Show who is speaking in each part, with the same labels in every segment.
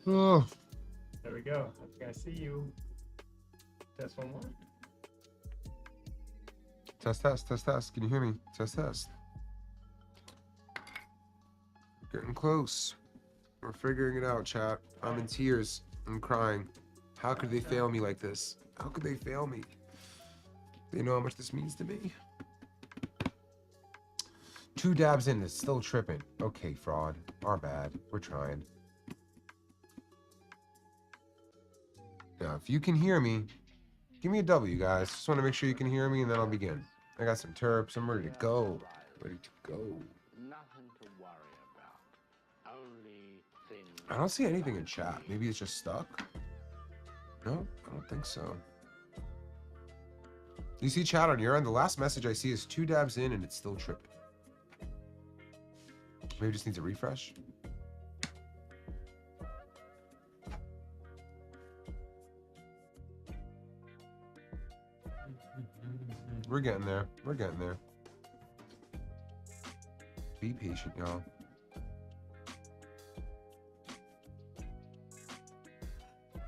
Speaker 1: Oh.
Speaker 2: There we go. I think I see you. Test one more.
Speaker 1: Test, test, test, test. Can you hear me? Test, test. Getting close. We're figuring it out, chat. I'm in tears. I'm crying. How could they fail me like this? How could they fail me? They know how much this means to me. 2 dabs in, it's still tripping. Okay, fraud. Our bad. We're trying. Now, if you can hear me, give me a W, guys. Just want to make sure you can hear me, and then I'll begin. I got some terps. I'm ready to go. Ready to go.
Speaker 3: Nothing to worry about. Only things.
Speaker 1: I don't see anything in chat. Maybe it's just stuck? No, I don't think so. You see chat on your end? The last message I see is 2 dabs in, and it's still tripping. Maybe it just needs a refresh. We're getting there. We're getting there. Be patient, y'all.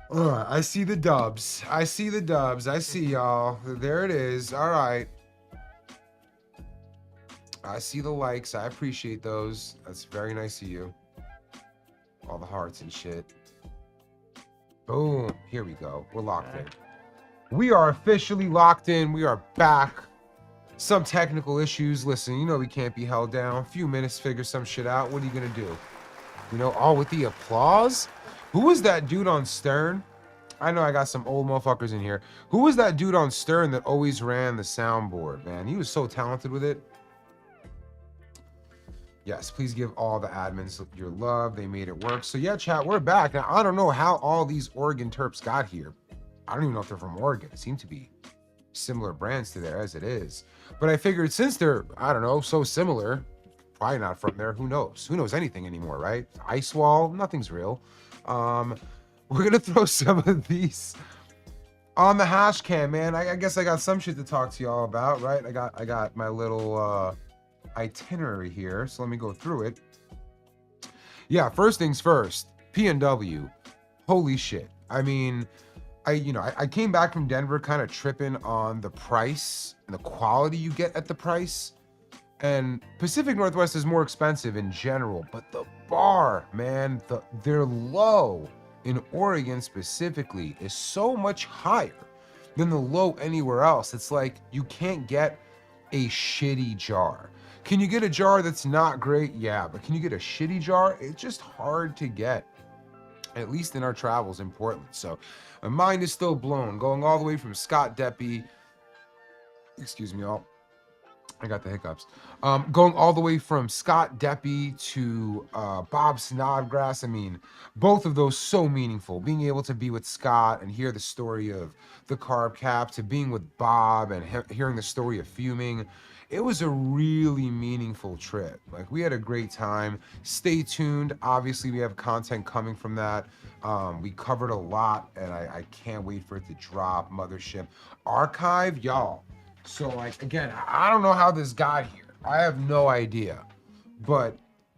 Speaker 1: Alright, I see the dubs. I see the dubs. I see y'all. There it is. Alright. I see the likes. I appreciate those. That's very nice of you. All the hearts and shit. Boom. Here we go. We're locked in. We are officially locked in. We are back. Some technical issues. Listen, you know we can't be held down. A few minutes, figure some shit out. What are you gonna do? You know, all with the applause? Who was that dude on Stern? I know I got some old motherfuckers in here. Who was that dude on Stern that always ran the soundboard, man? He was so talented with it. Yes, please give all the admins your love. They made it work. So yeah, chat, we're back. Now, I don't know how all these Oregon Terps got here. I don't even know if they're from Oregon. It seemed to be similar brands to there as it is. But I figured since they're, I don't know, so similar, probably not from there. Who knows? Who knows anything anymore, right? Ice wall, nothing's real. We're gonna throw some of these on the hash cam, man. I guess I got some shit to talk to y'all about, right? I got my little itinerary here, so let me go through it. Yeah, first things first, PNW. Holy shit. I mean, I came back from Denver kind of tripping on the price and the quality you get at the price. And Pacific Northwest is more expensive in general, but the bar, man, they're low in Oregon specifically is so much higher than the low anywhere else. It's like you can't get a shitty jar. Can you get a jar that's not great? Yeah, but can you get a shitty jar? It's just hard to get, at least in our travels in Portland. So my mind is still blown, going all the way from Scott Deppy, excuse me, I got the hiccups. Going all the way from Scott Deppy to Bob Snodgrass. I mean, both of those so meaningful. Being able to be with Scott and hear the story of the carb cap, to being with Bob and hearing the story of fuming. It was a really meaningful trip. Like, we had a great time. Stay tuned. Obviously, we have content coming from that. We covered a lot, and I can't wait for it to drop. Mothership Archive, y'all. So, like, again, I don't know how this got here. I have no idea. But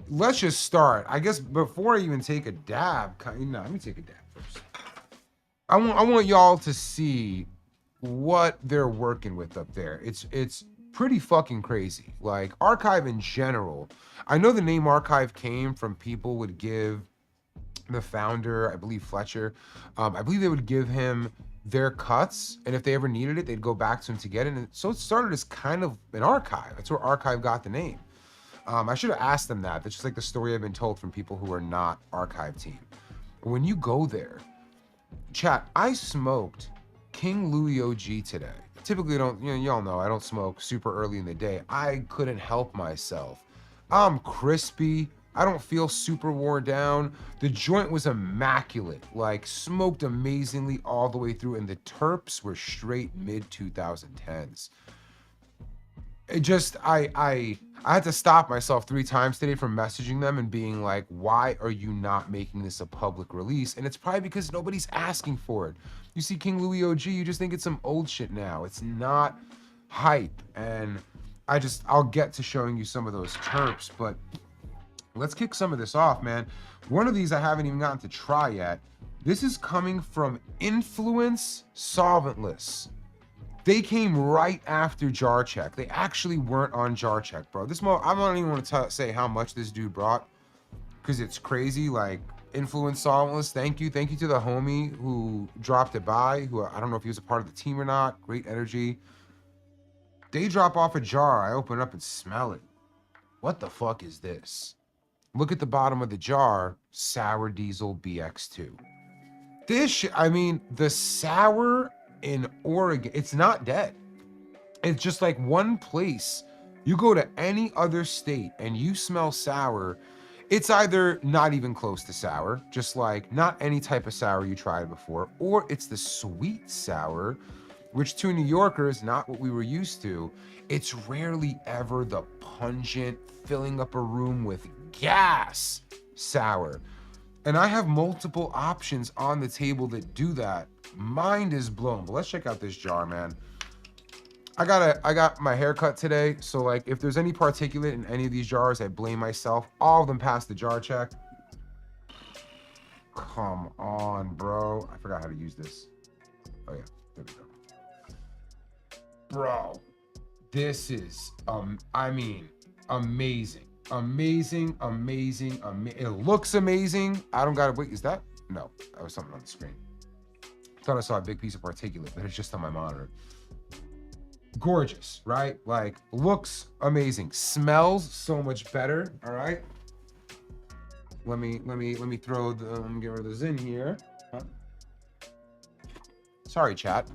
Speaker 1: let's just start. I guess before I even take a dab, let me take a dab first. I want y'all to see what they're working with up there. It's pretty fucking crazy. Like, Archive in general. I know the name Archive came from people would give the founder, I believe Fletcher, I believe they would give him their cuts, and if they ever needed it, they'd go back to him to get it. And so it started as kind of an archive. That's where Archive got the name. I should have asked them that. That's just like the story I've been told from people who are not Archive team. When you go there, chat, I smoked King Louis OG today. Typically, y'all know I don't smoke super early in the day. I couldn't help myself. I'm crispy. I don't feel super worn down. The joint was immaculate, like smoked amazingly all the way through, and the terps were straight mid 2010s. It just, I had to stop myself 3 times today from messaging them and being like, why are you not making this a public release? And it's probably because nobody's asking for it. You see King Louis OG, you just think it's some old shit now. It's not hype. And I'll get to showing you some of those terps, but Let's kick some of this off, man. One of these I haven't even gotten to try yet. This is coming from Influence Solventless. They came right after Jar Check. They actually weren't on Jar Check, bro. I don't even want to say how much this dude brought, because it's crazy. Like, Influence Solventless, thank you to the homie who dropped it by, who I don't know if he was a part of the team or not. Great energy. They drop off a jar. I open it up and smell it. What the fuck is this? Look at the bottom of the jar. Sour Diesel BX2. This shit, I mean, the sour in Oregon, it's not dead. It's just like one place. You go to any other state and you smell sour, it's either not even close to sour, just like not any type of sour you tried before, or it's the sweet sour, which to New Yorkers, not what we were used to. It's rarely ever the pungent, filling up a room with gas sour. And I have multiple options on the table that do that. Mind is blown. But let's check out this jar, man. I got my hair cut today, so like if there's any particulate in any of these jars, I blame myself. All of them passed the jar check. Come on, bro. I forgot how to use this. Oh yeah, there we go. Bro, this is I mean, amazing. Amazing. It looks amazing. I don't gotta wait. Is that? No, that was something on the screen. Thought I saw a big piece of particulate, but it's just on my monitor. Gorgeous, right? Like, looks amazing. Smells so much better. All right. Let me throw the get rid of this in here. Sorry, chat.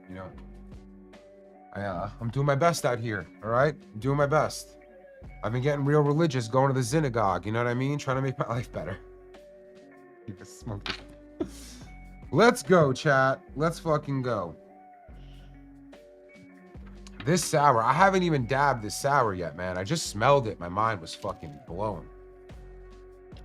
Speaker 1: You know, I'm doing my best out here. All right, I'm doing my best. I've been getting real religious, going to the synagogue. You know what I mean? Trying to make my life better. Let's go, chat. Let's fucking go. This sour, I haven't even dabbed this sour yet, man. I just smelled it. My mind was fucking blown.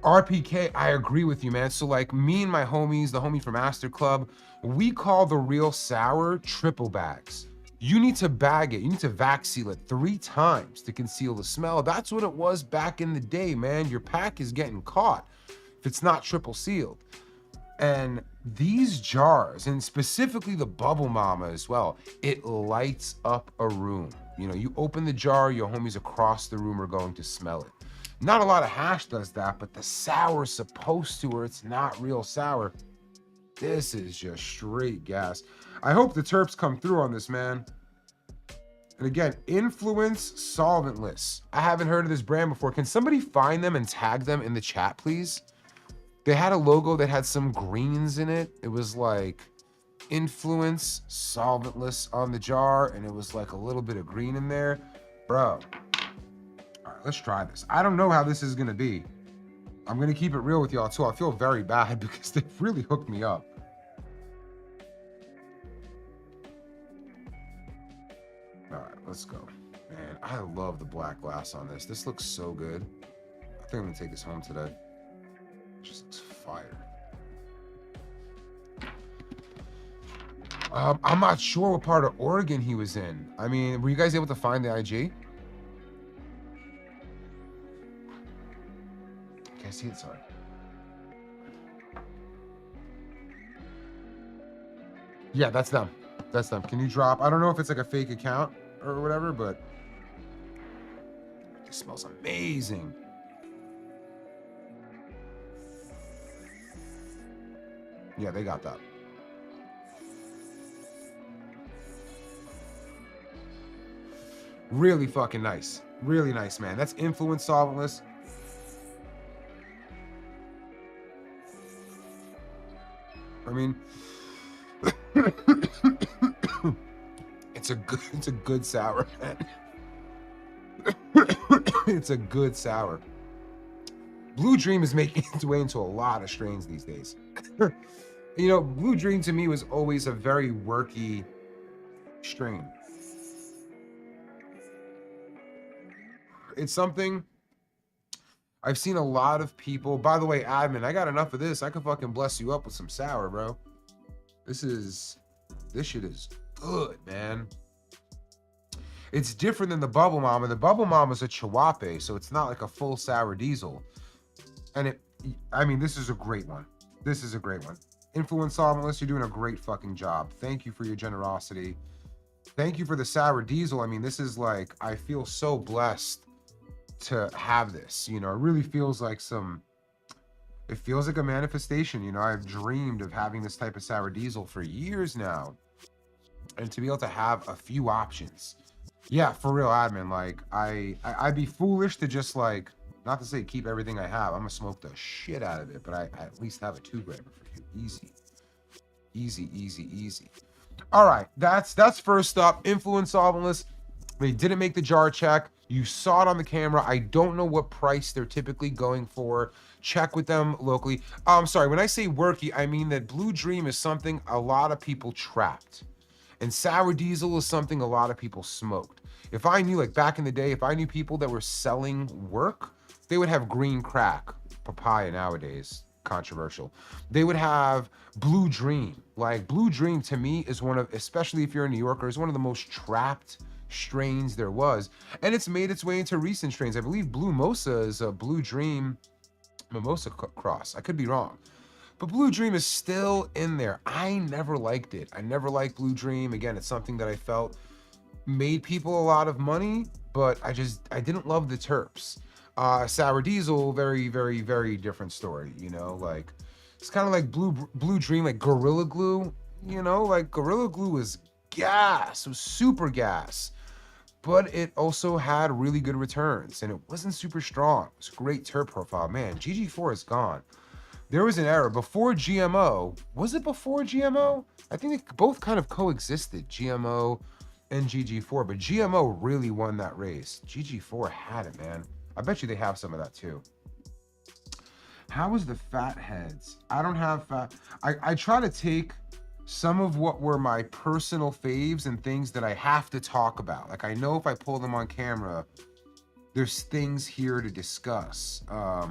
Speaker 1: RPK, I agree with you, man. So like me and my homies, the homie from Aster Club, we call the real sour triple bags. You need to bag it. You need to vac seal it 3 times to conceal the smell. That's what it was back in the day, man. Your pack is getting caught if it's not triple sealed. And these jars, and specifically the Bubble Mama as well, it lights up a room. You know, you open the jar, your homies across the room are going to smell it. Not a lot of hash does that, but the sour is supposed to, or it's not real sour. This is just straight gas. I hope the terps come through on this, man. And again, Influence Solventless. I haven't heard of this brand before. Can somebody find them and tag them in the chat, please? They had a logo that had some greens in it. It was like Influence Solventless on the jar, and it was like a little bit of green in there. Bro. All right, let's try this. I don't know how this is gonna be. I'm gonna keep it real with y'all too. I feel very bad because they really hooked me up. All right, let's go. Man, I love the black glass on this. This looks so good. I think I'm gonna take this home today. It just looks fire. I'm not sure what part of Oregon he was in. I mean, were you guys able to find the IG? Can't see it, sorry. Yeah, that's them. That's them. Can you drop? I don't know if it's like a fake account or whatever, but it smells amazing. Yeah, they got that. Really fucking nice. Really nice, man. That's Influence Solventless. I mean, it's a good sour, man. It's a good sour. Blue Dream is making its way into a lot of strains these days. You know, Blue Dream to me was always a very worky strain. It's something I've seen a lot of people. By the way, admin, I got enough of this. I could fucking bless you up with some sour, bro. This shit is good, man. It's different than the Bubble Mama. The Bubble Mama is a Chihuahua, so it's not like a full sour diesel. And I mean, this is a great one. This is a great one. Influence Solventless, you're doing a great fucking job. Thank you for your generosity. Thank you for the sour diesel. I mean, this is like, I feel so blessed to have this. You know, it really feels like it feels like a manifestation. You know, I've dreamed of having this type of sour diesel for years now. And to be able to have a few options. Yeah, for real, admin. Like, I'd be foolish to just like, not to say keep everything I have. I'm gonna smoke the shit out of it, but I at least have a 2-grammer for you. Easy. Easy, easy, easy. All right, that's first up. Influence Solventless. They didn't make the jar check. You saw it on the camera. I don't know what price they're typically going for. Check with them locally. I'm sorry, when I say worky, I mean that Blue Dream is something a lot of people trapped. And sour diesel is something a lot of people smoked. If I knew, like back in the day, if I knew people that were selling work, they would have green crack, papaya nowadays, controversial. They would have Blue Dream. Like Blue Dream to me is one of, especially if you're a New Yorker, is one of the most trapped strains there was. And it's made its way into recent strains. I believe Blue Mosa is a Blue Dream Mimosa cross. I could be wrong. But Blue Dream is still in there. I never liked it. I never liked Blue Dream. Again, it's something that I felt made people a lot of money, but I didn't love the terps. Sour Diesel, very, very, very different story, you know, like it's kind of like Blue Dream, like Gorilla Glue, you know, like Gorilla Glue was gas, it was super gas, but it also had really good returns and it wasn't super strong. It's a great terp profile. Man, GG4 is gone. There was an era before GMO. Was it before GMO? I think they both kind of coexisted, GMO and GG4, but GMO really won that race. GG4 had it, man. I bet you they have some of that too. How was the fat heads? I don't have fat. I try to take some of what were my personal faves and things that I have to talk about. Like I know if I pull them on camera, there's things here to discuss. I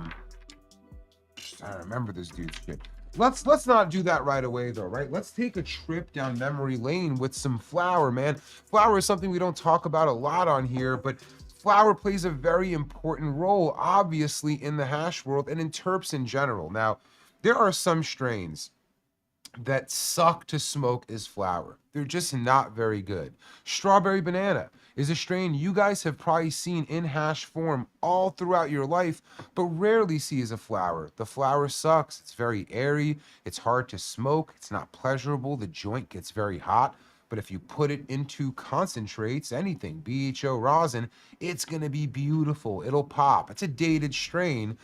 Speaker 1: remember this dude's shit. Let's not do that right away though, right? Let's take a trip down memory lane with some flour, man. Flour is something we don't talk about a lot on here, but flour plays a very important role, obviously, in the hash world and in terps in general. Now, there are some strains that suck to smoke as flour. They're just not very good. Strawberry Banana is a strain you guys have probably seen in hash form all throughout your life, but rarely see as a flour. The flour sucks. It's very airy. It's hard to smoke. It's not pleasurable. The joint gets very hot. But if you put it into concentrates, anything, BHO rosin, it's going to be beautiful. It'll pop. It's a dated strain.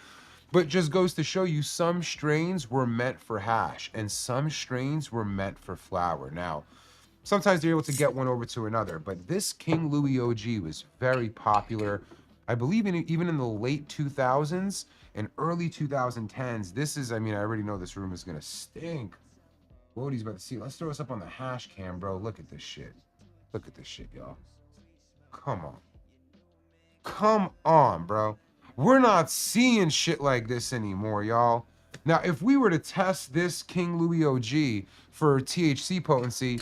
Speaker 1: But it just goes to show you some strains were meant for hash and some strains were meant for flour. Now, sometimes they're able to get one over to another, but this King Louis OG was very popular. I believe even in the late 2000s and early 2010s. This is, I mean, I already know this room is going to stink. What he's about to see. Let's throw us up on the hash cam, bro. Look at this shit. Look at this shit, y'all. Come on. Come on, bro. We're not seeing shit like this anymore, y'all. Now, if we were to test this King Louis OG for THC potency,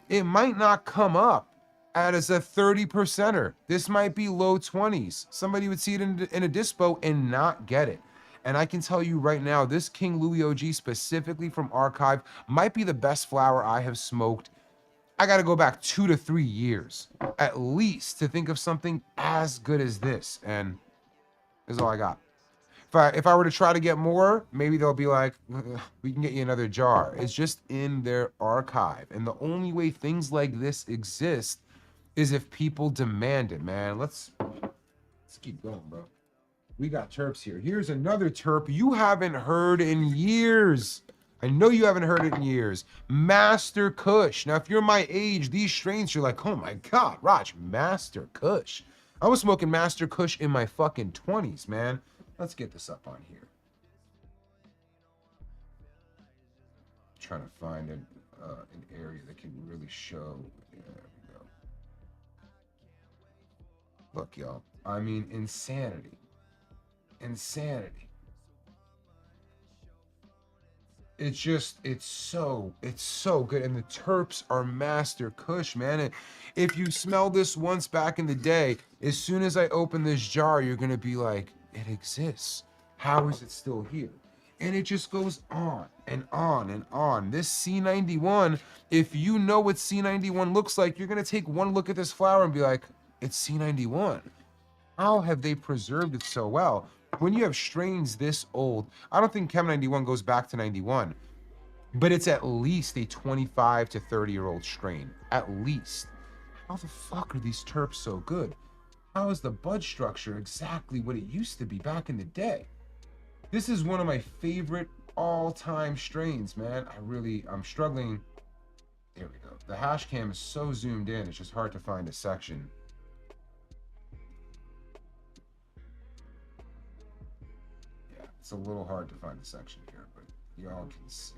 Speaker 1: it might not come up as a 30%er. This might be low 20s. Somebody would see it in a dispo and not get it. And I can tell you right now, this King Louis OG specifically from Archive might be the best flower I have smoked. I got to go back 2 to 3 years at least to think of something as good as this. And this is all I got. If I were to try to get more, maybe they'll be like, we can get you another jar. It's just in their archive. And the only way things like this exist is if people demand it, man. Let's keep going, bro. We got terps here. Here's another terp you haven't heard in years. I know you haven't heard it in years. Master Kush. Now, if you're my age, these strains, you're like, oh my God, Raj, Master Kush. I was smoking Master Kush in my fucking 20s, man. Let's get this up on here. Trying to find an area that can really show. There we go. Look, y'all. I mean, insanity. Insanity. it's so good. And the terps are master kush, man. And if you smell this once back in the day, as soon as I open this jar, you're gonna be like, it exists. How is it still here? And it just goes on and on and on. This C91, if you know what C91 looks like, you're gonna take one look at this flower and be like, it's C91. How have they preserved it so well? When you have strains this old, I don't think Chem 91 goes back to 91, but it's at least a 25 to 30-year-old strain, at least. How the fuck are these terps so good? How is the bud structure exactly what it used to be back in the day? This is one of my favorite all-time strains, man. I'm struggling. There we go. The hash cam is so zoomed in, it's just hard to find a section. Yeah, it's a little hard to find a section here, but y'all can see.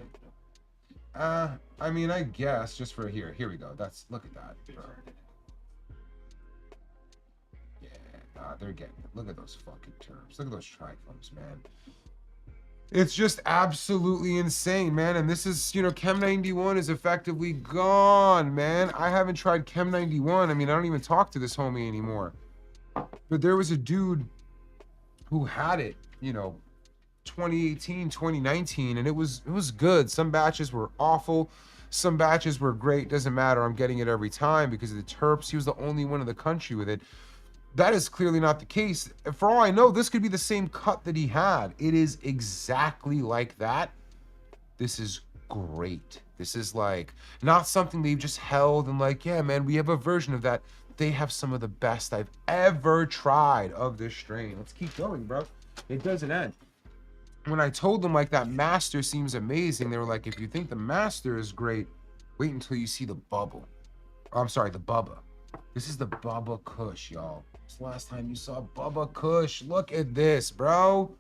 Speaker 1: I mean, I guess just for here we go. Look at that, bro. Yeah, they're getting it. Look at those fucking terms. Look at those trichomes, man. It's just absolutely insane, man. And this is, Chem 91 is effectively gone, man. I haven't tried Chem 91. I mean, I don't even talk to this homie anymore. But there was a dude who had it, 2018, 2019, and it was good. Some batches were awful. Some batches were great. Doesn't matter. I'm getting it every time because of the terps. He was the only one in the country with it. That is clearly not the case. For all I know, this could be the same cut that he had. It is exactly like that. This is great. This is like not something they've just held and like, yeah, man, we have a version of that. They have some of the best I've ever tried of this strain. Let's keep going, bro. It doesn't end. When I told them like that master seems amazing, they were like, if you think the master is great, wait until you see the bubble. Oh, I'm sorry, the Bubba. This is the Bubba Kush, y'all. It's the last time you saw Bubba Kush. Look at this, bro.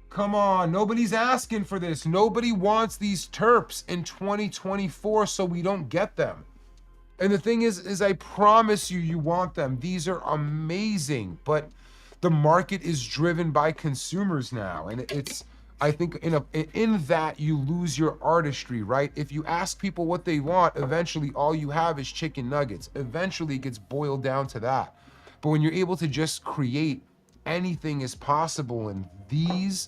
Speaker 1: Come on, nobody's asking for this. Nobody wants these terps in 2024, so we don't get them. And the thing is I promise you want them. These are amazing, but the market is driven by consumers now, and it's, I think in that you lose your artistry, right? If you ask people what they want, eventually all you have is chicken nuggets. Eventually it gets boiled down to that. But when you're able to just create, anything is possible. And these,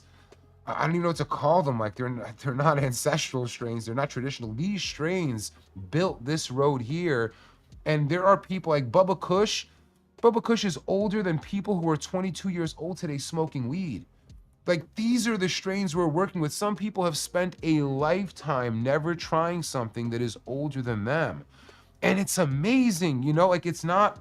Speaker 1: I don't even know what to call them. Like they're not ancestral strains. They're not traditional. These strains built this road here. And there are people like Bubba Kush. Bubba Kush is older than people who are 22 years old today smoking weed. Like, these are the strains we're working with. Some people have spent a lifetime never trying something that is older than them. And it's amazing, like it's not,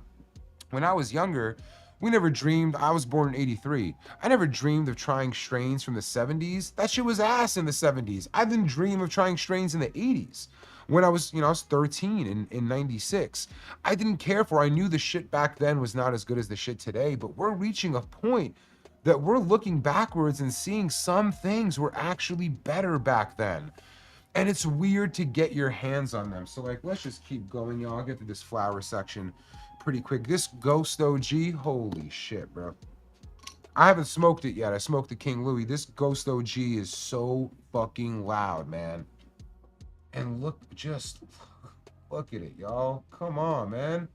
Speaker 1: when I was younger, we never dreamed, I was born in 83. I never dreamed of trying strains from the 70s. That shit was ass in the 70s. I didn't dream of trying strains in the 80s. When I was, I was 13 in 96. I didn't care for, I knew the shit back then was not as good as the shit today, but we're reaching a point that we're looking backwards and seeing some things were actually better back then. And it's weird to get your hands on them. So like, let's just keep going, y'all. I'll get to this flower section pretty quick. This Ghost OG, holy shit, bro. I haven't smoked it yet. I smoked the King Louis. This Ghost OG is so fucking loud, man. And look at it, y'all. Come on, man.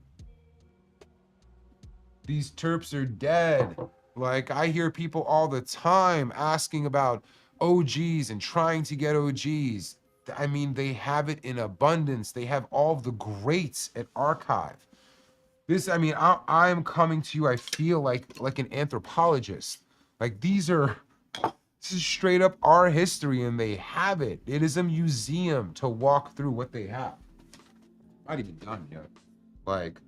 Speaker 1: These terps are dead. Like, I hear people all the time asking about OGs and trying to get OGs. I mean, they have it in abundance. They have all of the greats at Archive. This, I mean, I'm coming to you, I feel like an anthropologist. Like, this is straight up our history, and they have it. It is a museum to walk through what they have. Not even done yet. Like,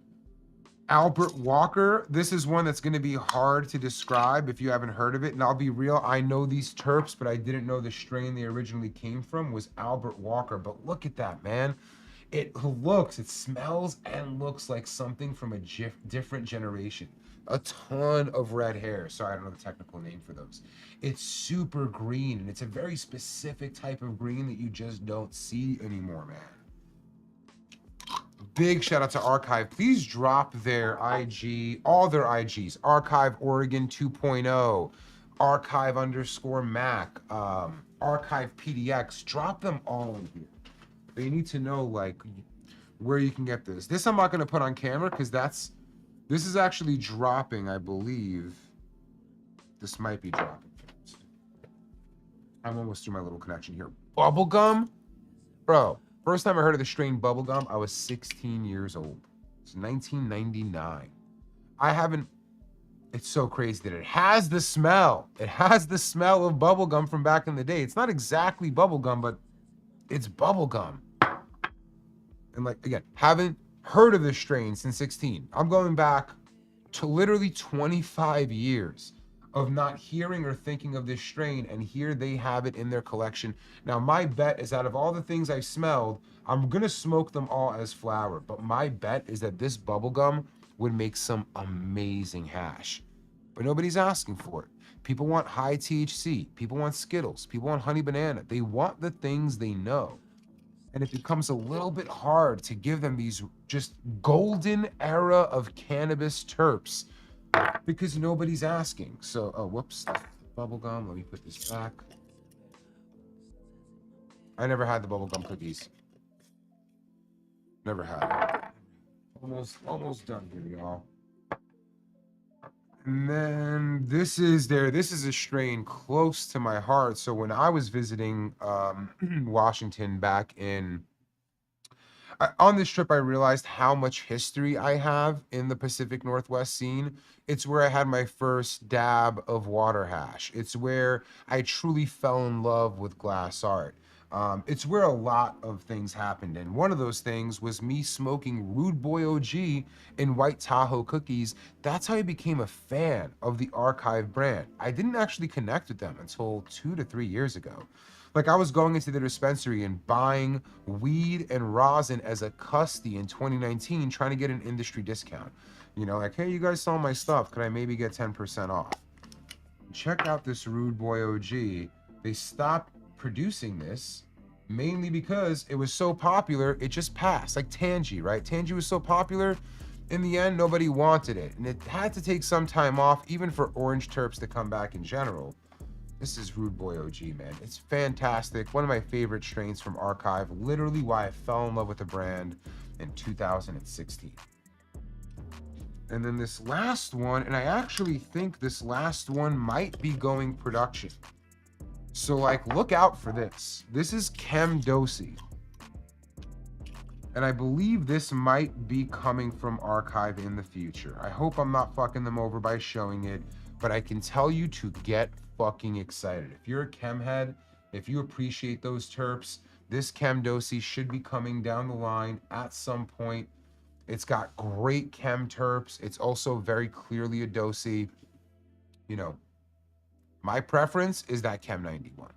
Speaker 1: Albert Walker, this is one that's going to be hard to describe if you haven't heard of it. And I'll be real, I know these terps, but I didn't know the strain they originally came from was Albert Walker. But look at that, man. It smells and looks like something from a different generation. A ton of red hair. Sorry, I don't know the technical name for those. It's super green, and it's a very specific type of green that you just don't see anymore, man. Big shout out to Archive. Please drop their IG, all their IGs. Archive Oregon 2.0, archive_Mac, archive PDX. Drop them all in here. But you need to know like where you can get this. This I'm not going to put on camera because this is actually dropping, I believe. This might be dropping. I'm almost through my little connection here. Bubblegum? Bro, first time I heard of the strain bubblegum, I was 16 years old. It's 1999. I haven't, it's so crazy that it has the smell. It has the smell of bubblegum from back in the day. It's not exactly bubblegum, but it's bubblegum. And like, again, haven't heard of this strain since 16. I'm going back to literally 25 years of not hearing or thinking of this strain, and here they have it in their collection. Now, my bet is out of all the things I've smelled, I'm gonna smoke them all as flower, but my bet is that this bubblegum would make some amazing hash. But nobody's asking for it. People want high THC, people want Skittles, people want honey banana. They want the things they know. And it becomes a little bit hard to give them these just golden era of cannabis terps because nobody's asking. So, oh, whoops, bubblegum. Let me put this back. I never had the bubblegum cookies. Never had it. Almost done here, y'all. And then this is a strain close to my heart. So when I was visiting Washington back in on this trip, I realized how much history I have in the Pacific Northwest scene. It's where I had my first dab of water hash. It's where I truly fell in love with glass art. It's where a lot of things happened. And one of those things was me smoking Rude Boy OG in White Tahoe cookies. That's how I became a fan of the Archive brand. I didn't actually connect with them until 2 to 3 years ago. Like I was going into the dispensary and buying weed and rosin as a custody in 2019, trying to get an industry discount. You know, like, hey, you guys saw my stuff. Could I maybe get 10% off? Check out this Rude Boy OG. They stopped producing this mainly because it was so popular, it just passed. Like Tangy, right? Tangy was so popular, in the end, nobody wanted it. And it had to take some time off, even for orange terps to come back in general. This is Rude Boy OG, man. It's fantastic. One of my favorite strains from Archive. Literally why I fell in love with the brand in 2016. And then this last one, and I actually think this last one might be going production. So like, look out for this. This is Chem Dosi. And I believe this might be coming from Archive in the future. I hope I'm not fucking them over by showing it, but I can tell you to get fucking excited. If you're a chem head, if you appreciate those terps, this Chem Dosi should be coming down the line at some point. It's got great chem terps. It's also very clearly a Dosi. You know, my preference is that Chem 91.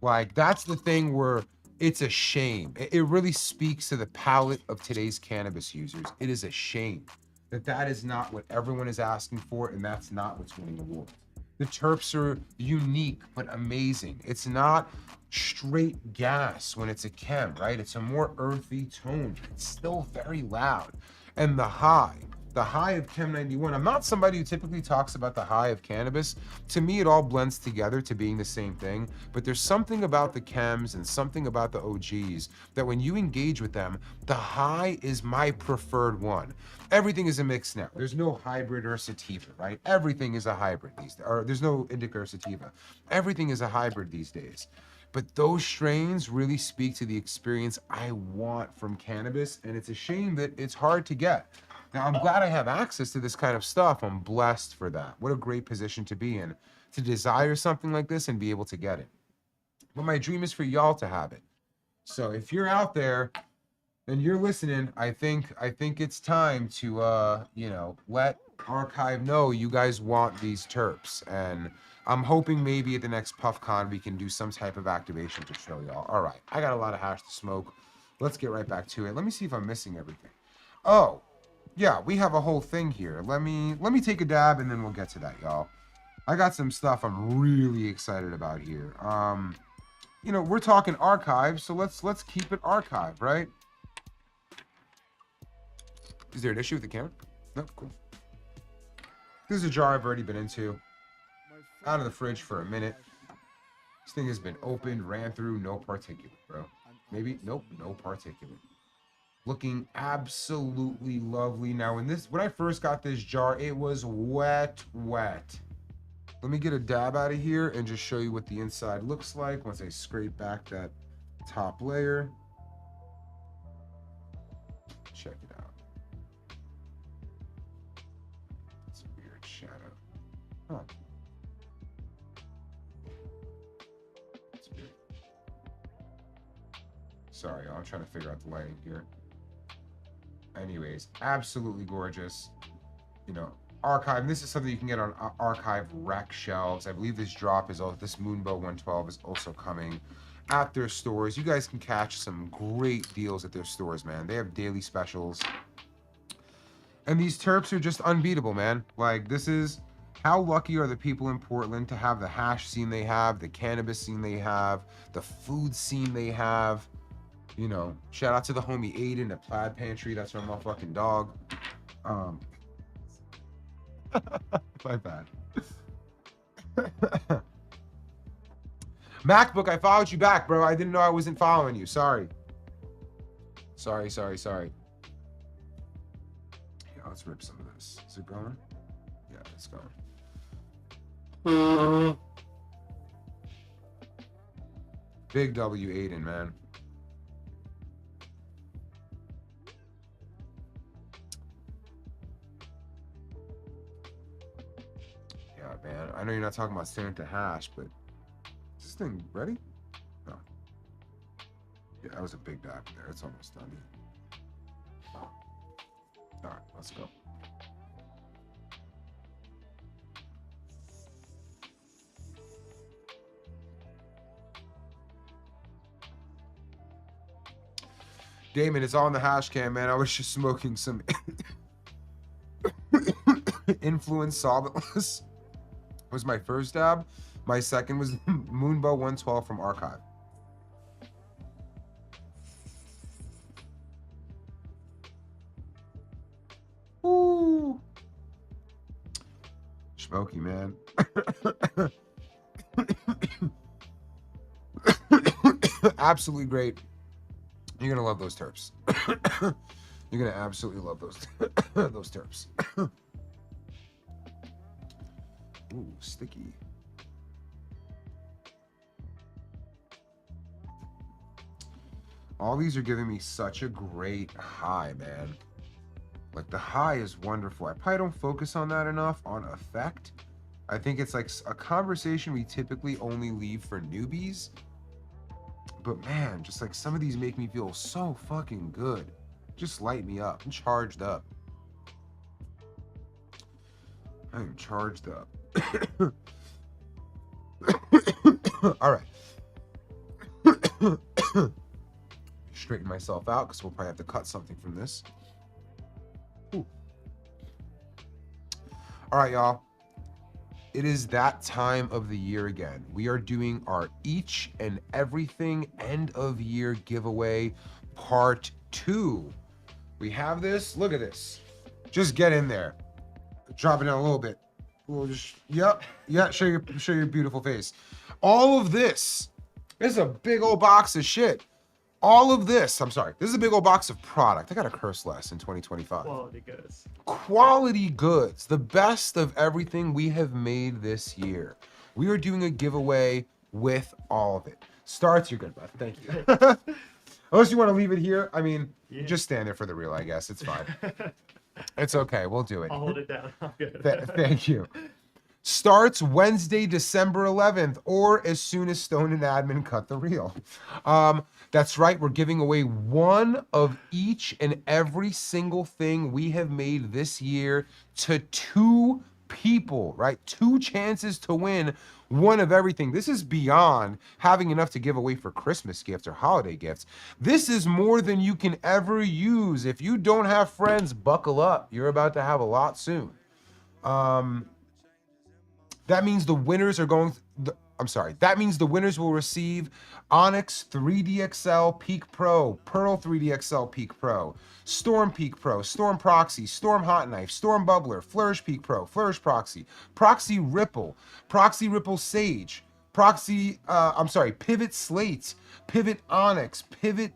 Speaker 1: Like, that's the thing where it's a shame. It really speaks to the palate of today's cannabis users. It is a shame that that is not what everyone is asking for, and that's not what's winning awards. The terps are unique but amazing. It's not straight gas when it's a chem, right? It's a more earthy tone. It's still very loud. And the high of Chem 91, I'm not somebody who typically talks about the high of cannabis. To me, it all blends together to being the same thing. But there's something about the chems and something about the OGs that when you engage with them, the high is my preferred one. Everything is a mix now. There's no hybrid or sativa, right? Everything is a hybrid these days. Or there's no indica or sativa. Everything is a hybrid these days. But those strains really speak to the experience I want from cannabis, and it's a shame that it's hard to get. Now, I'm glad I have access to this kind of stuff. I'm blessed for that. What a great position to be in, to desire something like this and be able to get it. But my dream is for y'all to have it. So if you're out there and you're listening, I think it's time to, you know, let Archive know you guys want these terps. And I'm hoping maybe at the next PuffCon we can do some type of activation to show y'all. All right, I got a lot of hash to smoke. Let's get right back to it. Let me see if I'm missing everything. Oh, yeah, we have a whole thing here. Let me take a dab and then we'll get to that, y'all. I got some stuff I'm really excited about here. You know, we're talking Archive, so let's keep it Archive, right? Is there an issue with the camera? No, cool. This is a jar I've already been into. out of the fridge for a minute. This thing has been opened, ran through, no particulate, bro. Maybe, nope, no particulate. Looking absolutely lovely. Now, when I first got this jar, it was wet. Let me get a dab out of here and just show you what the inside looks like once I scrape back that top layer. Check it out. It's a weird shadow. Huh. It's weird. Sorry, y'all. I'm trying to figure out the lighting here. Anyways, absolutely gorgeous. You know, archive. This is something you can get on archive rec shelves. I believe this drop is also, this Moonbow 112 is also coming at their stores. You guys can catch some great deals at their stores, man. They have daily specials. And these terps are just unbeatable, man. Like, this is, how lucky are the people in Portland to have the hash scene they have, the cannabis scene they have, the food scene they have. You know, shout out to the homie Aiden at Plaid Pantry. That's our motherfucking dog. My bad. MacBook, I followed you back, bro. I didn't know I wasn't following you. Sorry. Sorry. Yeah, let's rip some of this. Is it going? Yeah, it's going. Big W Aiden, man. Yeah, man. I know you're not talking about Santa hash, but is this thing ready? No. Yeah, that was a big dab there. It's almost done. All right, let's go. Damon, it's all in the hash cam, man. I was just smoking some Influence Solventless. Was my first dab. My second was Moonbow 112 from Archive. Ooh. Smoky, man. Absolutely great. You're gonna love those terps. You're gonna absolutely love those those terps. Ooh, sticky. All these are giving me such a great high, man. Like, the high is wonderful. I probably don't focus on that enough on effect. I think it's like a conversation we typically only leave for newbies. But man, just like some of these make me feel so fucking good. Just light me up. I'm charged up. I am charged up. All right. Straighten myself out because we'll probably have to cut something from this. Ooh. All right, y'all. It is that time of the year again. We are doing our each and everything end of year giveaway part 2. We have this. Look at this. Just get in there. Drop it down a little bit. We'll just, yep. Yeah, show your beautiful face. All of this. This is a big old box of shit. All of this, I'm sorry, this is a big old box of product. I gotta curse less in 2025.
Speaker 2: Quality goods.
Speaker 1: Quality goods, the best of everything we have made this year. We are doing a giveaway with all of it. Starts, you're good, bud. Thank you. Unless you want to leave it here, I mean,
Speaker 2: Yeah.
Speaker 1: just stand there for the reel, I guess. It's fine. It's okay. We'll do it.
Speaker 2: I'll hold it down. I'm good.
Speaker 1: Thank you. Starts Wednesday, December 11th, or as soon as Stone and Admin cut the reel. That's right. We're giving away one of each and every single thing we have made this year to 2 people, right? 2 chances to win one of everything. This is beyond having enough to give away for Christmas gifts or holiday gifts. This is more than you can ever use. If you don't have friends, buckle up. You're about to have a lot soon. That means the winners are going, I'm sorry. That means the winners will receive Onyx 3DXL Peak Pro, Pearl 3DXL Peak Pro, Storm Peak Pro, Storm Proxy, Storm Hot Knife, Storm Bubbler, Flourish Peak Pro, Flourish Proxy, Proxy Ripple Sage, Pivot Slate, Pivot Onyx, Pivot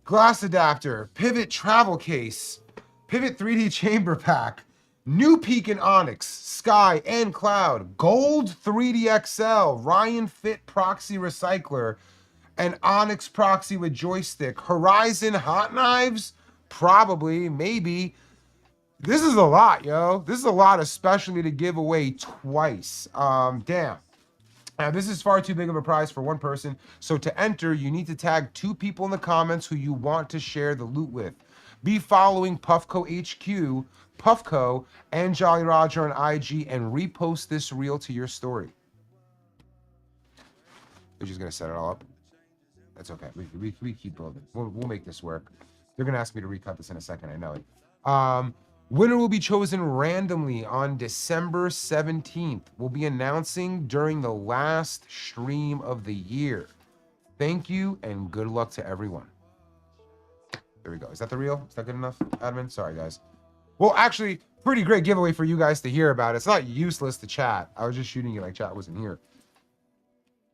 Speaker 1: Glass Adapter, Pivot Travel Case, Pivot 3D Chamber Pack, New Peak and Onyx, Sky and Cloud, Gold 3DXL, Ryan Fit Proxy Recycler, and Onyx Proxy with joystick, Horizon Hot Knives, probably, maybe. This is a lot, yo. This is a lot, especially to give away twice. Damn. Now, this is far too big of a prize for one person. So to enter, you need to tag 2 people in the comments who you want to share the loot with. Be following Puffco HQ, Puffco, and Jolly Roger on IG and repost this reel to your story. They're just gonna set it all up. That's okay. We keep building. We'll make this work. They're gonna ask me to recut this in a second. I know it. Winner will be chosen randomly on December 17th. We'll be announcing during the last stream of the year. Thank you and good luck to everyone. There we go. Is that the reel? Is that good enough, admin? Sorry, guys. Well, actually, pretty great giveaway for you guys to hear about. It's not useless to chat. I was just shooting you like chat wasn't here.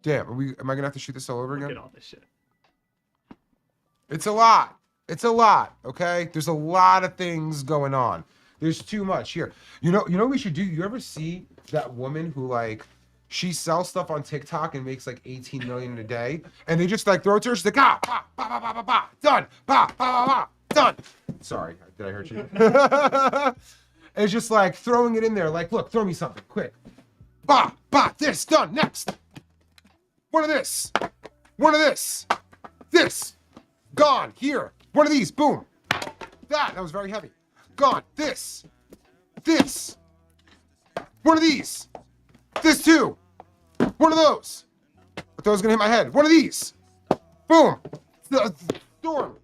Speaker 1: Damn, am I gonna have to shoot this all over again?
Speaker 2: Get all this shit.
Speaker 1: It's a lot. It's a lot, okay? There's a lot of things going on. There's too much here. You know what we should do? You ever see that woman who, like, she sells stuff on TikTok and makes like 18 million in a day, and they just like throw it to her. She's like, ah, bah, bah, bah, bah, bah, bah, done, bah, bah, bah, bah, done. Sorry, did I hurt you? It's just like throwing it in there, like, look, throw me something, quick. Bah, bah, this, done, next. One of this, one of this, gone, here. One of these, boom. That was very heavy. Gone, this, one of these. This too. One of those. I thought I was gonna hit my head. One of these. Boom. Storm.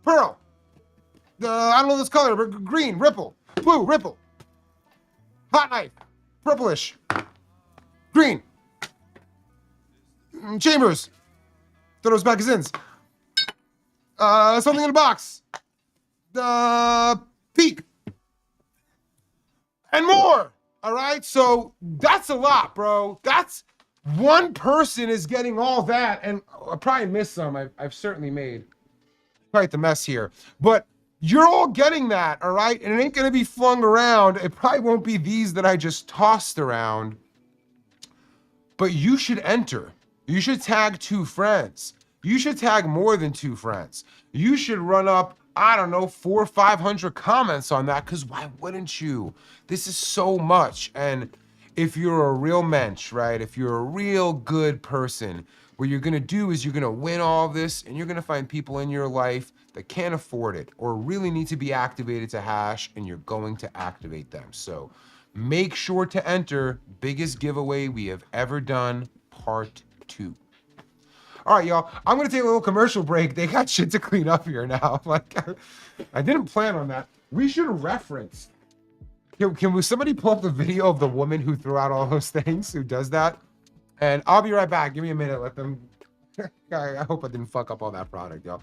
Speaker 1: Pearl. I don't know this color, but green. Ripple. Blue. Ripple. Hot knife. Purplish. Green. Chambers. Thought it was magazines. Something in a box. Peak. And more. All right, so that's a lot, bro. That's one person is getting all that, and I probably missed some. I've certainly made quite the mess here, but you're all getting that, all right? And it ain't gonna be flung around. It probably won't be these that I just tossed around, but you should enter. You should tag 2 friends. You should tag more than 2 friends. You should run up, I don't know, 400 or 500 comments on that, because why wouldn't you? This is so much. And if you're a real mensch, right? If you're a real good person, what you're gonna do is you're gonna win all this, and you're gonna find people in your life that can't afford it or really need to be activated to hash, and you're going to activate them. So make sure to enter. Biggest giveaway we have ever done, part 2. All right, y'all, I'm gonna take a little commercial break. They got shit to clean up here now. Like, I didn't plan on that. We should reference. Can somebody pull up the video of the woman who threw out all those things, who does that? And I'll be right back. Give me a minute. Let them. I hope I didn't fuck up all that product, y'all.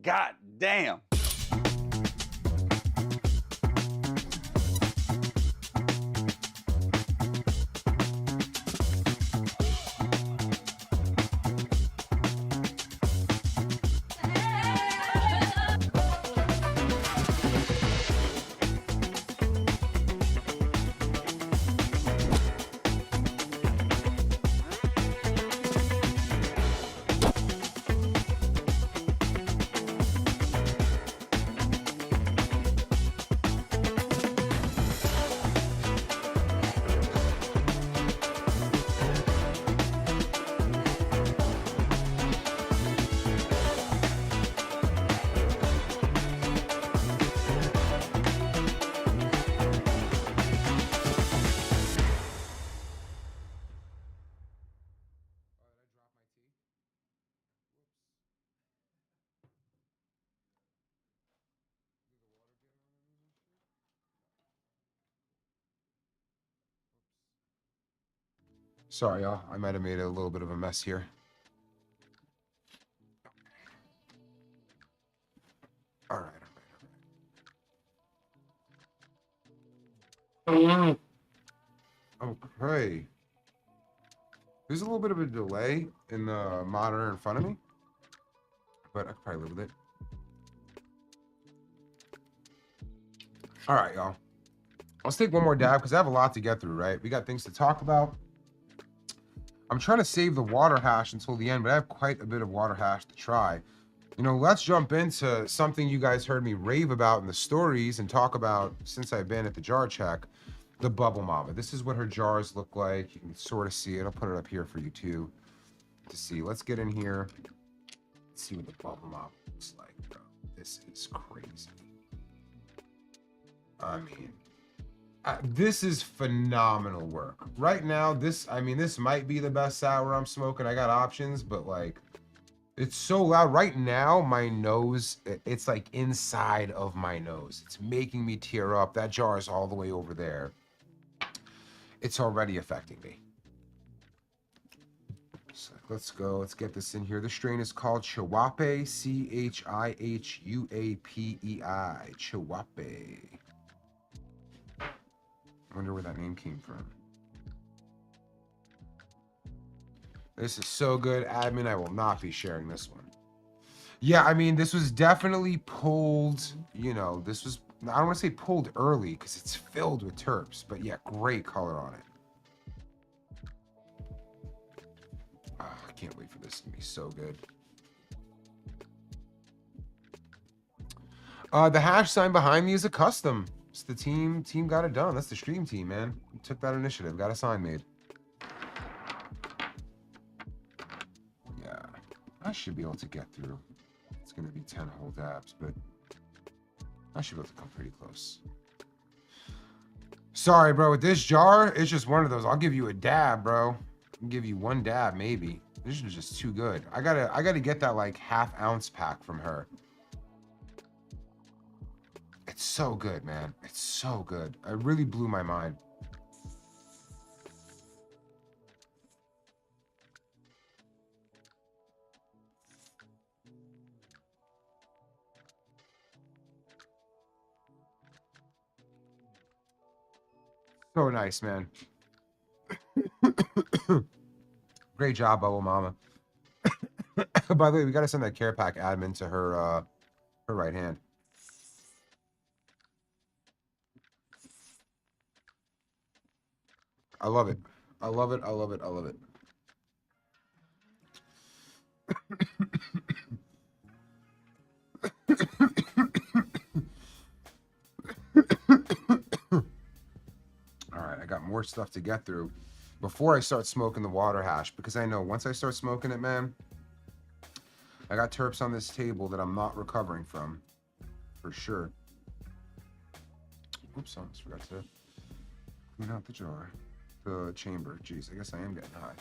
Speaker 4: God damn.
Speaker 1: Sorry, y'all. I might have made a little bit of a mess here. All right. Okay. There's a little bit of a delay in the monitor in front of me, but I could probably live with it. All right, y'all. Let's take one more dab because I have a lot to get through, right? We got things to talk about. I'm trying to save the water hash until the end, but I have quite a bit of water hash to try. You know, let's jump into something you guys heard me rave about in the stories and talk about since I've been at the jar check, the Bubble Mama. This is what her jars look like. You can sort of see it. I'll put it up here for you too to see. Let's get in here. Let's see what the Bubble Mama looks like, bro. This is crazy. I mean, this is phenomenal work. Right now, this might be the best sour I'm smoking. I got options, but like, it's so loud. Right now, my nose, it's like inside of my nose. It's making me tear up. That jar is all the way over there. It's already affecting me. So let's go. Let's get this in here. The strain is called Chihuapei, Chihuapei. Chihuapei. I wonder where that name came from. This is so good, admin. I will not be sharing this one. Yeah, I mean, this was definitely pulled, you know, this was, I don't want to say pulled early because it's filled with terps, but yeah, great color on it. Oh, I can't wait for this to be so good. The hash sign behind me is a custom. It's the team got it done. That's the stream team, man. We took that initiative, got a sign made. Yeah, I should be able to get through. It's gonna be 10 whole dabs, but I should be able to come pretty close. Sorry, bro, with this jar, it's just one of those. I'll give you a dab, bro. I'll give you one dab, maybe. This is just too good. I gotta get that like half-ounce pack from her. It's so good, man. It's so good. It really blew my mind. So nice, man. Great job, Bubble Mama. By the way, we gotta send that care pack admin to her her right hand. I love it. I love it. I love it. I love it. All right, I got more stuff to get through before I start smoking the water hash, because I know once I start smoking it, man, I got terps on this table that I'm not recovering from, for sure. Oops, I almost forgot to clean out the jar, the chamber. Jeez, I guess I am getting high.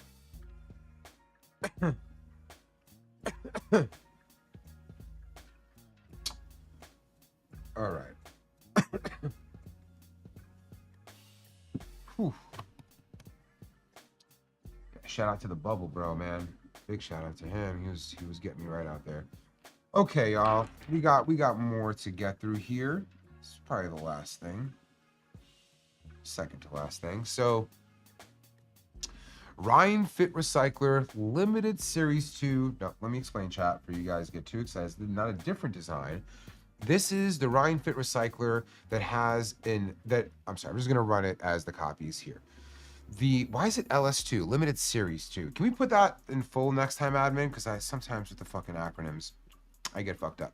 Speaker 1: All right. Whew. Shout out to the Bubble Bro, man. Big shout out to him. He was getting me right out there. Okay, y'all. We got more to get through here. This is probably the last thing. Second to last thing. So Ryan Fit Recycler Limited Series 2. No, let me explain, chat, for you guys to get too excited. It's not a different design. This is the Ryan Fit Recycler that has I'm sorry, I'm just gonna run it as the copies here. Why is it LS2, Limited Series 2? Can we put that in full next time, admin? Because I sometimes with the fucking acronyms, I get fucked up.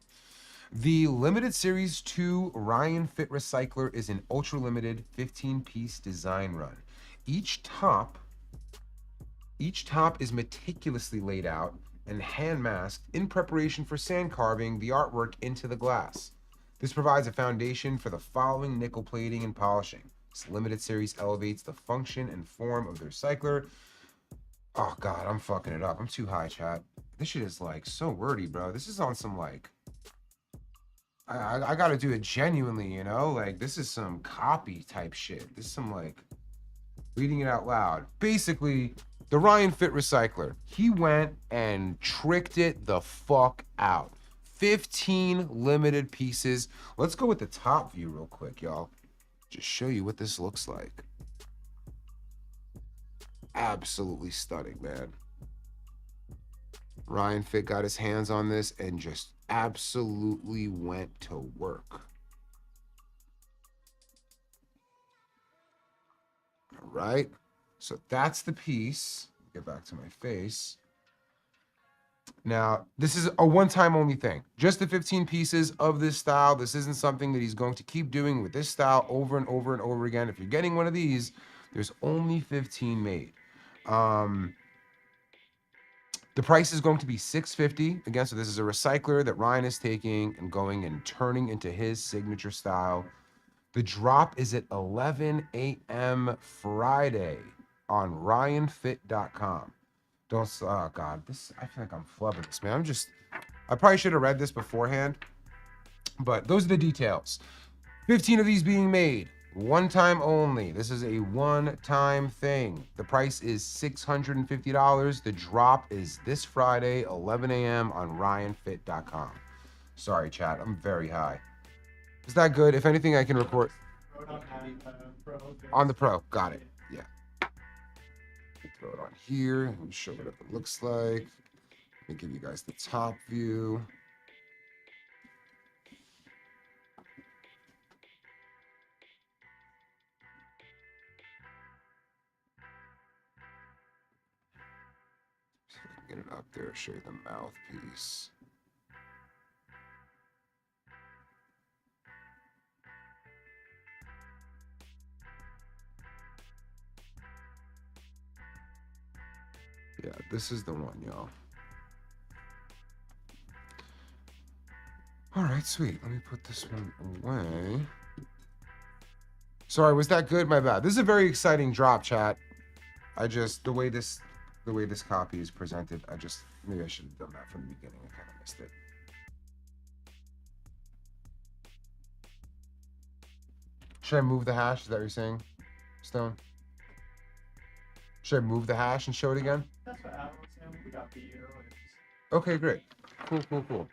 Speaker 1: The Limited Series 2 Ryan Fit Recycler is an ultra limited 15-piece design run. Each top is meticulously laid out and hand masked in preparation for sand carving the artwork into the glass. This provides a foundation for the following nickel plating and polishing. This limited series elevates the function and form of the recycler. Oh God, I'm fucking it up. I'm too high, chat. This shit is like so wordy, bro. This is on some like, I gotta do it genuinely, you know? Like this is some copy type shit. This is some like, reading it out loud. Basically, the Ryan Fit Recycler, he went and tricked it the fuck out. 15 limited pieces. Let's go with the top view real quick, y'all. Just show you what this looks like. Absolutely stunning, man. Ryan Fit got his hands on this and just absolutely went to work. All right. So that's the piece. Get back to my face. Now, this is a one-time only thing. Just the 15 pieces of this style. This isn't something that he's going to keep doing with this style over and over and over again. If you're getting one of these, there's only 15 made. The price is going to be $650. Again, so this is a recycler that Ryan is taking and going and turning into his signature style. The drop is at 11 a.m. Friday on ryanfit.com. Don't, oh God, this, I feel like I'm flubbing this, man. I probably should have read this beforehand, but those are the details. 15 of these being made, one time only. This is a one-time thing. The price is $650. The drop is this Friday, 11 a.m. on ryanfit.com. Sorry, chat, I'm very high. Is that good? If anything, I can record on the Pro. Got it. Yeah. Throw it on here and show what it looks like. Let me give you guys the top view. See if I can get it up there, show you the mouthpiece. Yeah, this is the one, y'all. All right, sweet. Let me put this one away. Sorry, was that good? My bad. This is a very exciting drop, chat. The way this copy is presented, maybe I should have done that from the beginning. I kind of missed it. Should I move the hash? Is that what you're saying, Stone? Should I move the hash and show it again?
Speaker 2: That's what Adam was saying. We got the year.
Speaker 1: Okay, great. Cool.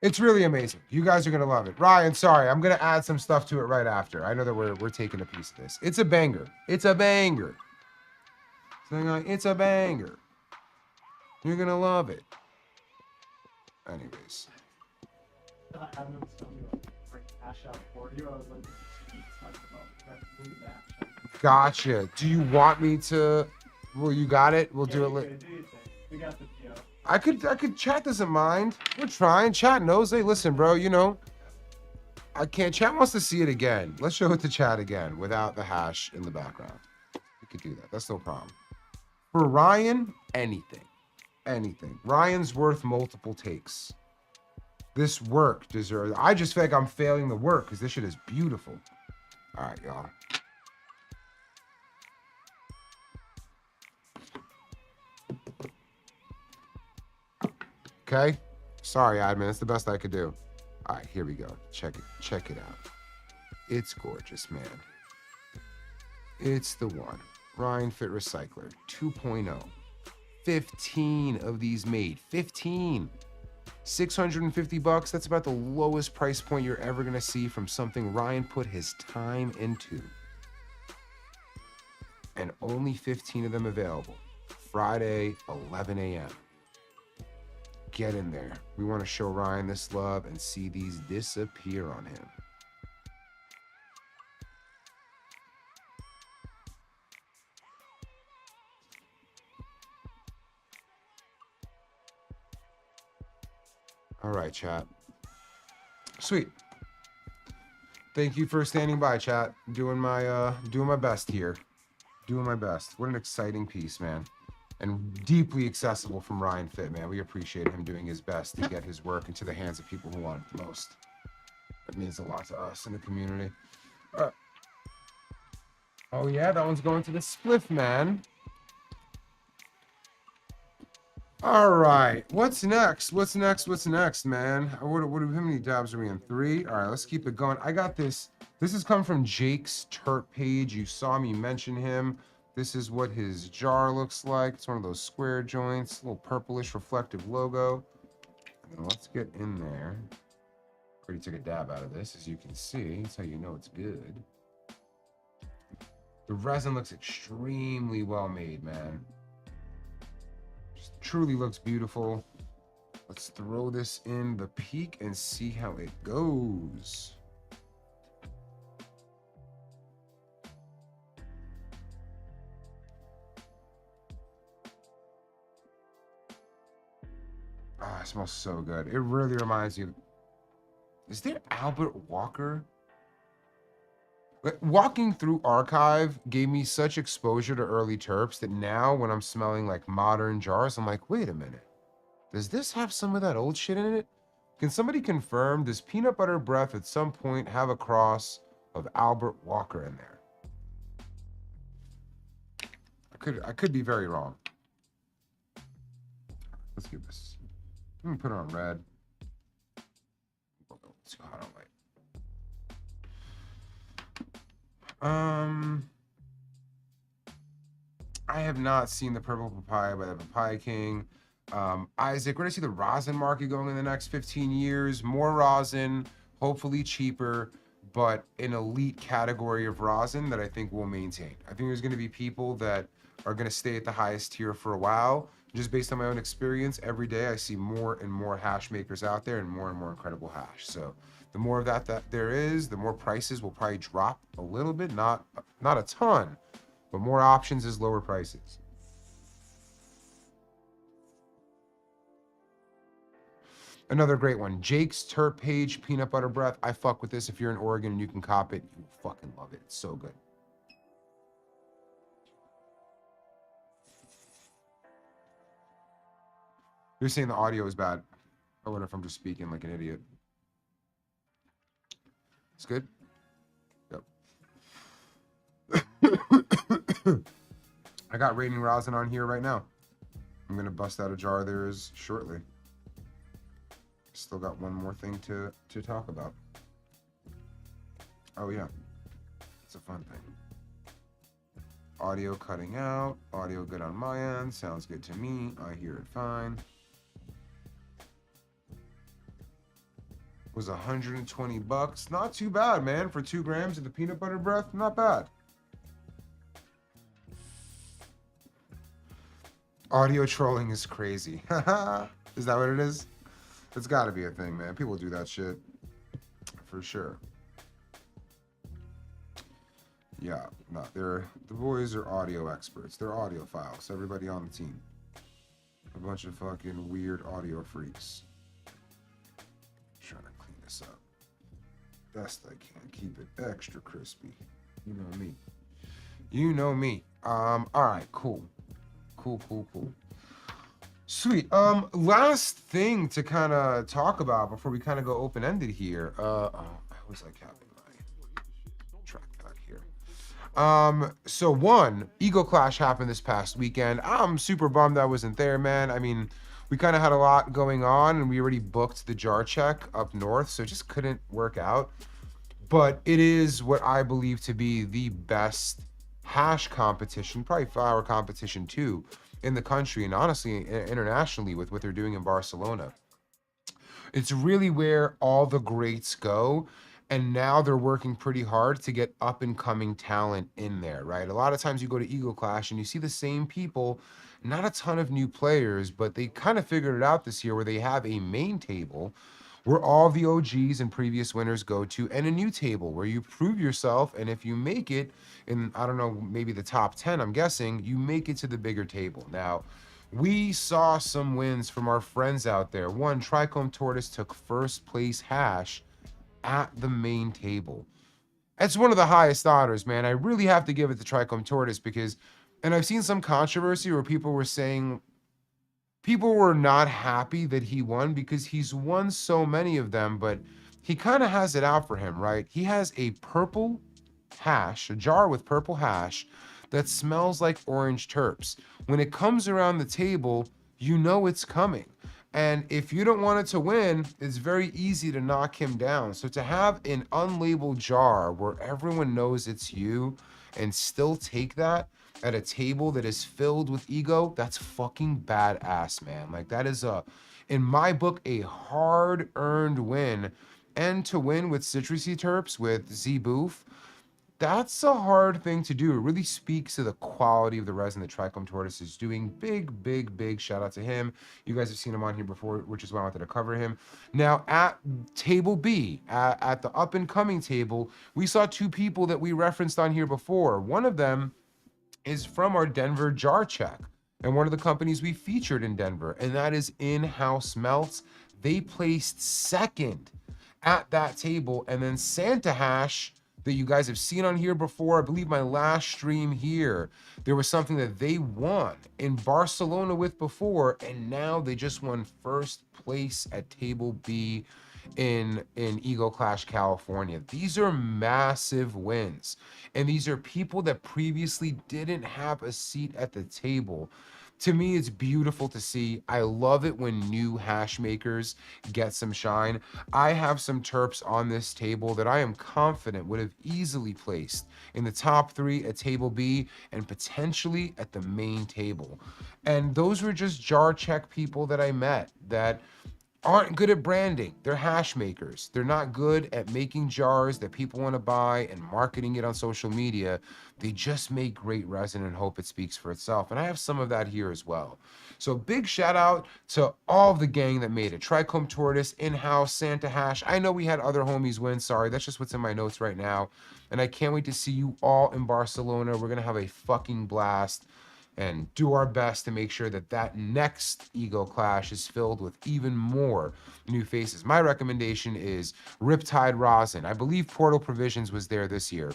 Speaker 1: It's really amazing. You guys are gonna love it. Ryan, sorry, I'm gonna add some stuff to it right after. I know that we're taking a piece of this. It's a banger. It's a banger. It's a banger. You're gonna love it. Anyways.
Speaker 2: Adam was telling me to bring hash out for you. I was like, talking about move that.
Speaker 1: Gotcha. Do you want me to? Well, you got it. We'll do it later.
Speaker 2: We got the PO.
Speaker 1: I could. Chat doesn't mind. We're trying. Chat knows. Hey, listen, bro. You know, I can't. Chat wants to see it again. Let's show it to chat again without the hash in the background. We could do that. That's no problem. For Ryan, anything. Ryan's worth multiple takes. This work deserves. I just feel like I'm failing the work because this shit is beautiful. All right, y'all. Okay. Sorry, admin. It's the best I could do. All right, here we go. Check it out. It's gorgeous, man. It's the one. Ryan Fit Recycler 2.0. 15 of these made. 15. $650. That's about the lowest price point you're ever going to see from something Ryan put his time into. And only 15 of them available. Friday, 11 a.m. Get in there. We want to show Ryan this love and see these disappear on him. All right, chat. Sweet. Thank you for standing by, chat. Doing my best here. Doing my best. What an exciting piece, man. And deeply accessible from Ryan Fit, man. We appreciate him doing his best to get his work into the hands of people who want it the most. That means a lot to us in the community. Oh yeah, that one's going to the spliff, man. All right, what's next? What's next? What's next, man? How many dabs are we in? 3. All right, let's keep it going. I got this. This has come from Jake's Terp page. You saw me mention him. This is what his jar looks like. It's one of those square joints, little purplish reflective logo. And let's get in there. Already took a dab out of this, as you can see. That's how you know it's good. The resin looks extremely well made, man. Just truly looks beautiful. Let's throw this in the peak and see how it goes. Ah, it smells so good. It really reminds you. Is there Albert Walker? Like, walking through Archive gave me such exposure to early terps that now when I'm smelling like modern jars, I'm like, wait a minute. Does this have some of that old shit in it? Can somebody confirm, does Peanut Butter Breath at some point have a cross of Albert Walker in there? I could be very wrong. Let's give this. I'm gonna put it on red. It's too hot on white. I have not seen the Purple Papaya by the Papaya King. Isaac, we're gonna see the rosin market going in the next 15 years. More rosin, hopefully cheaper, but an elite category of rosin that I think will maintain. I think there's gonna be people that are gonna stay at the highest tier for a while. Just based on my own experience, every day I see more and more hash makers out there and more incredible hash. So the more of that there is, the more prices will probably drop a little bit, not a ton, but more options is lower prices. Another great one, Jake's Terp Page Peanut Butter Breath. I fuck with this. If you're in Oregon and you can cop it, you fucking love it. It's so good. You're saying the audio is bad. I wonder if I'm just speaking like an idiot. It's good? Yep. I got Raining Rosin on here right now. I'm gonna bust out a jar of theirs shortly. Still got one more thing to talk about. Oh yeah, it's a fun thing. Audio cutting out, audio good on my end, sounds good to me, I hear it fine. Was 120 bucks, not too bad, man, for 2 grams of the peanut butter breath, not bad. Audio trolling is crazy. Is that what it is? It's gotta be a thing, man. People do that shit. For sure. Yeah, no, the boys are audio experts. They're audiophiles. Everybody on the team. A bunch of fucking weird audio freaks. Trying to clean this up. Best I can. Keep it extra crispy. You know me. You know me. Alright, cool. Cool. Sweet. Last thing to kind of talk about before we kind of go open-ended here. I always like having my track back here. So one, Ego Clash happened this past weekend. I'm super bummed I wasn't there, man. I mean, we kind of had a lot going on and we already booked the jar check up north, so it just couldn't work out. But it is what I believe to be the best hash competition, probably flower competition too, in the country and honestly internationally with what they're doing in Barcelona. It's really where all the greats go, and now they're working pretty hard to get up and coming talent in there, right? A lot of times you go to Eagle Clash and you see the same people, not a ton of new players, but they kind of figured it out this year where they have a main table where all the OGs and previous winners go to, and a new table where you prove yourself, and if you make it in, I don't know, maybe the top 10, I'm guessing, you make it to the bigger table. Now, we saw some wins from our friends out there. One, Trichome Tortoise took first place hash at the main table. That's one of the highest honors, man. I really have to give it to Trichome Tortoise because, and I've seen some controversy where people were saying, people were not happy that he won because he's won so many of them, but he kind of has it out for him, right? He has a purple hash, a jar with purple hash that smells like orange terps. When it comes around the table, you know it's coming. And if you don't want it to win, it's very easy to knock him down. So to have an unlabeled jar where everyone knows it's you and still take that at a table that is filled with ego, that's fucking badass, man. Like that is in my book, a hard-earned win. And to win with citrusy terps with Z Boof, that's a hard thing to do. It really speaks to the quality of the resin that Trichome Tortoise is doing. Big shout out to him. You guys have seen him on here before, which is why I wanted to cover him. Now at table B, at the up and coming table, we saw two people that we referenced on here before. One of them is from our Denver jar check and one of the companies we featured in Denver, and that is In-House Melts. They placed second at that table, and then Santa Hash, that you guys have seen on here before. I believe my last stream here, there was something that they won in Barcelona with before, and now they just won first place at table B in Ego Clash, California. These are massive wins, and these are people that previously didn't have a seat at the table. To me, it's beautiful to see. I love it when new hash makers get some shine. I have some terps on this table that I am confident would have easily placed in the top 3 at table B and potentially at the main table. And those were just jar check people that I met that aren't good at branding. They're hash makers. They're not good at making jars that people want to buy and marketing it on social media. They just make great resin and hope it speaks for itself. And I have some of that here as well. So big shout out to all of the gang that made it. Trichome Tortoise, In-House, Santa Hash. I know we had other homies win. Sorry, that's just what's in my notes right now. And I can't wait to see you all in Barcelona. We're going to have a fucking blast and do our best to make sure that that next Ego Clash is filled with even more new faces. My recommendation is Riptide Rosin. I believe Portal Provisions was there this year.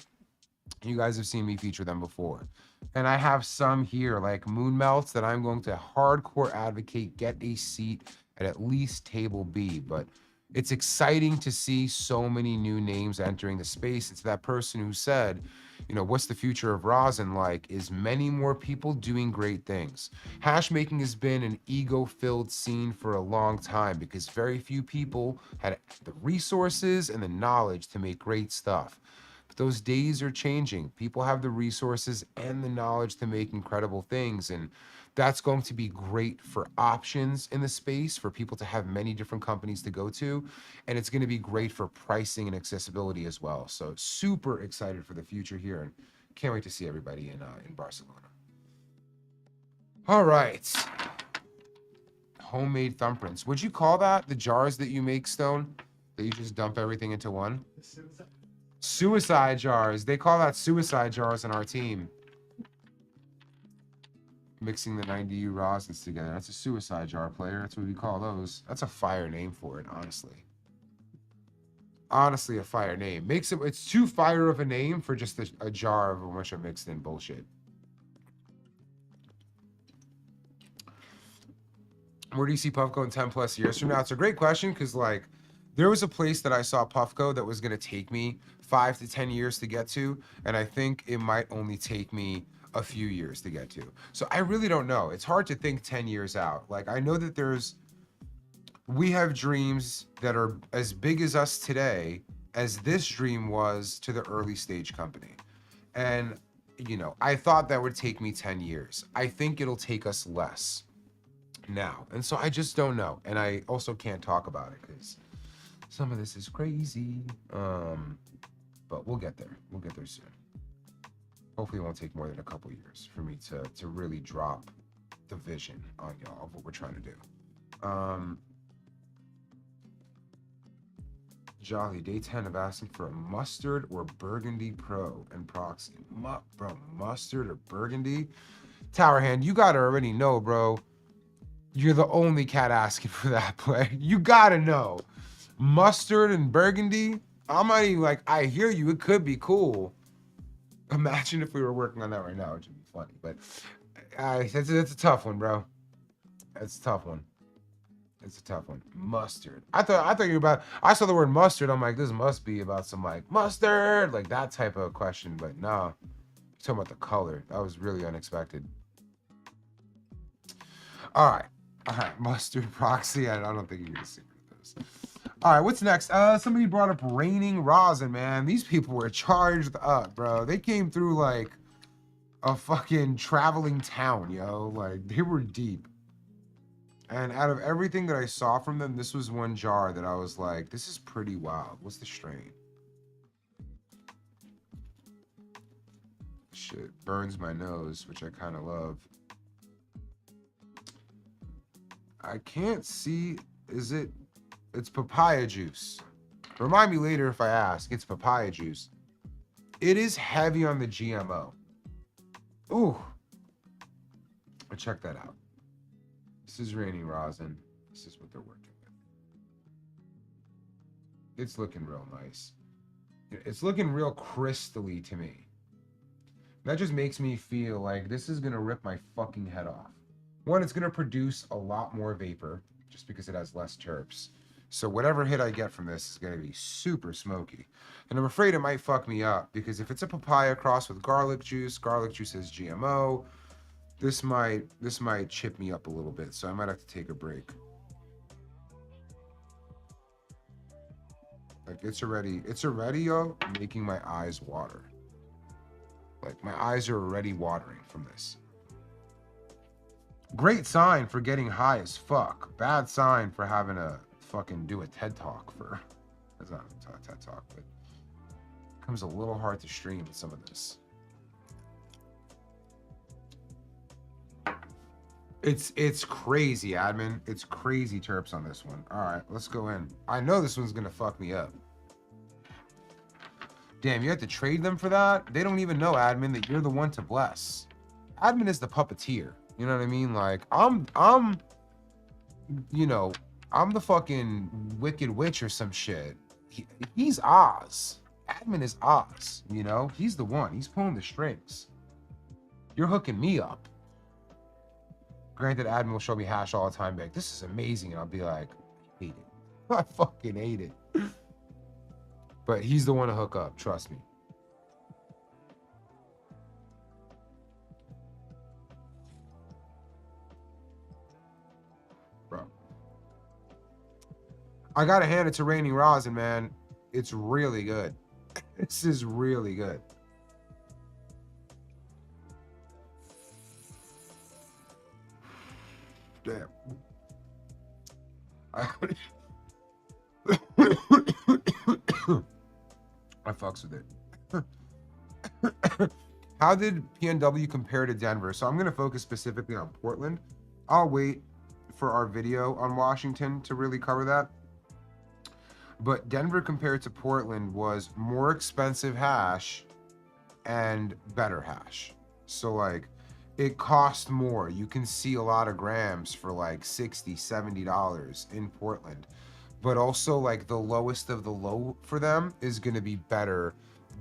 Speaker 1: You guys have seen me feature them before. And I have some here like Moon Melts that I'm going to hardcore advocate get a seat at least table B. But it's exciting to see so many new names entering the space. It's that person who said, you know, what's the future of rosin like is many more people doing great things. Hash making has been an ego-filled scene for a long time because very few people had the resources and the knowledge to make great stuff. But those days are changing. People have the resources and the knowledge to make incredible things, and that's going to be great for options in the space, for people to have many different companies to go to, and it's going to be great for pricing and accessibility as well. So super excited for the future here, and can't wait to see everybody in Barcelona. All right. Homemade thumbprints. Would you call that the jars that you make, Stone? That you just dump everything into one? Suicide jars. They call that suicide jars in our team. Mixing the 90U rosins together. That's a suicide jar, player. That's what we call those. That's a fire name for it, honestly. Honestly, a fire name. Makes it. It's too fire of a name for just a jar of a bunch of mixed in bullshit. Where do you see Puffco in 10 plus years from now? It's a great question because, like, there was a place that I saw Puffco that was going to take me 5 to 10 years to get to, and I think it might only take me a few years to get to. So I really don't know. It's hard to think 10 years out. Like, I know that we have dreams that are as big as us today as this dream was to the early stage company. And, you know, I thought that would take me 10 years. I think it'll take us less now. And so I just don't know. And I also can't talk about it because some of this is crazy. But we'll get there. We'll get there soon. Hopefully it won't take more than a couple years for me to really drop the vision on y'all of what we're trying to do. Jolly, day 10 of asking for a mustard or burgundy pro and proxy. Bro, mustard or burgundy? Towerhand, you gotta already know, bro. You're the only cat asking for that play. You gotta know. Mustard and burgundy? I'm not even like, I hear you, it could be cool. Imagine if we were working on that right now, it would be funny. But that's a tough one, bro. That's a tough one. It's a tough one. Mustard. I thought you were about. I saw the word mustard. I'm like, this must be about some like mustard, like that type of question. But no, you're talking about the color. That was really unexpected. All right. All right, mustard proxy. I don't think you're gonna see those. All right, what's next? Somebody brought up raining rosin, man. These people were charged up, bro. They came through like a fucking traveling town, yo. Like they were deep. And out of everything that I saw from them, this was one jar that I was like, this is pretty wild. What's the strain? Shit burns my nose, which I kind of love. I can't see. Is it? It's papaya juice. Remind me later if I ask. It's papaya juice. It is heavy on the GMO. Ooh. Check that out. This is raining rosin. This is what they're working with. It's looking real nice. It's looking real crystally to me. That just makes me feel like this is going to rip my fucking head off. One, it's going to produce a lot more vapor just because it has less terps. So whatever hit I get from this is going to be super smoky. And I'm afraid it might fuck me up because if it's a papaya cross with garlic juice has GMO, this might chip me up a little bit. So I might have to take a break. Like it's already, yo, making my eyes water. Like my eyes are already watering from this. Great sign for getting high as fuck. Bad sign for having to fucking do a TED Talk for, that's not a TED Talk, but it becomes a little hard to stream with some of this. It's crazy, admin. It's crazy terps on this one. All right, let's go in. I know this one's gonna fuck me up. Damn, you have to trade them for that? They don't even know, admin, that you're the one to bless. Admin is the puppeteer. You know what I mean? Like, I'm the fucking Wicked Witch or some shit. He's Oz. Admin is Oz, you know? He's the one. He's pulling the strings. You're hooking me up. Granted, admin will show me hash all the time, like, this is amazing. And I'll be like, I hate it. I fucking hate it. But he's the one to hook up, trust me. Bro. I gotta hand it to Raining Rosin, man. It's really good. This is really good. Damn. I fucks with it. How did PNW compare to Denver? So I'm going to focus specifically on Portland. I'll wait for our video on Washington to really cover that. But Denver compared to Portland was more expensive hash and better hash. So like it cost more. You can see a lot of grams for like $60, $70 in Portland. But also like the lowest of the low for them is going to be better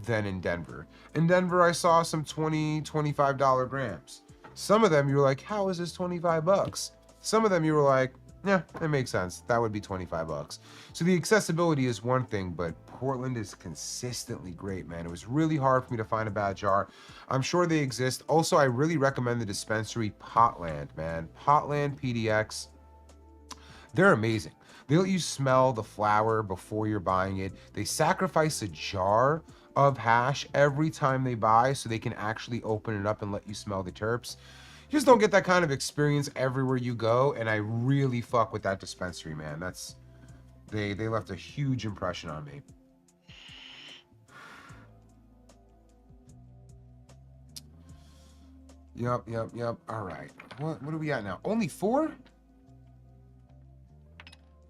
Speaker 1: than in Denver. In Denver, I saw some $20, $25 grams. Some of them you were like, how is this 25 bucks? Some of them you were like, yeah, it makes sense. That would be 25 bucks. So the accessibility is one thing, but Portland is consistently great, man. It was really hard for me to find a bad jar. I'm sure they exist. Also, I really recommend the dispensary Potland, man. Potland PDX. They're amazing. They let you smell the flower before you're buying it. They sacrifice a jar of hash every time they buy so they can actually open it up and let you smell the terps. You just don't get that kind of experience everywhere you go, and I really fuck with that dispensary, man. They left a huge impression on me. Yep. All right. What are we at now? Only 4?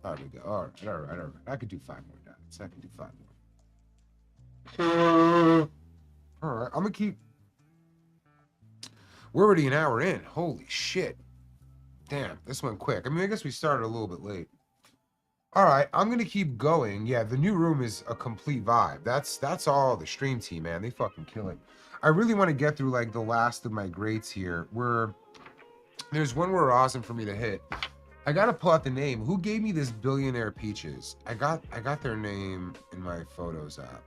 Speaker 1: There we go. All right. I could do 5 more dots. I can do 5 more. All right. I'm gonna keep. We're already an hour in. Holy shit. Damn, this went quick. I mean, I guess we started a little bit late. All right, I'm gonna keep going. Yeah, the new room is a complete vibe. That's all the stream team, man. They fucking kill it. I really want to get through like the last of my grades here. There's one more awesome for me to hit. I gotta pull out the name. Who gave me this Billionaire Peaches? I got their name in my photos app.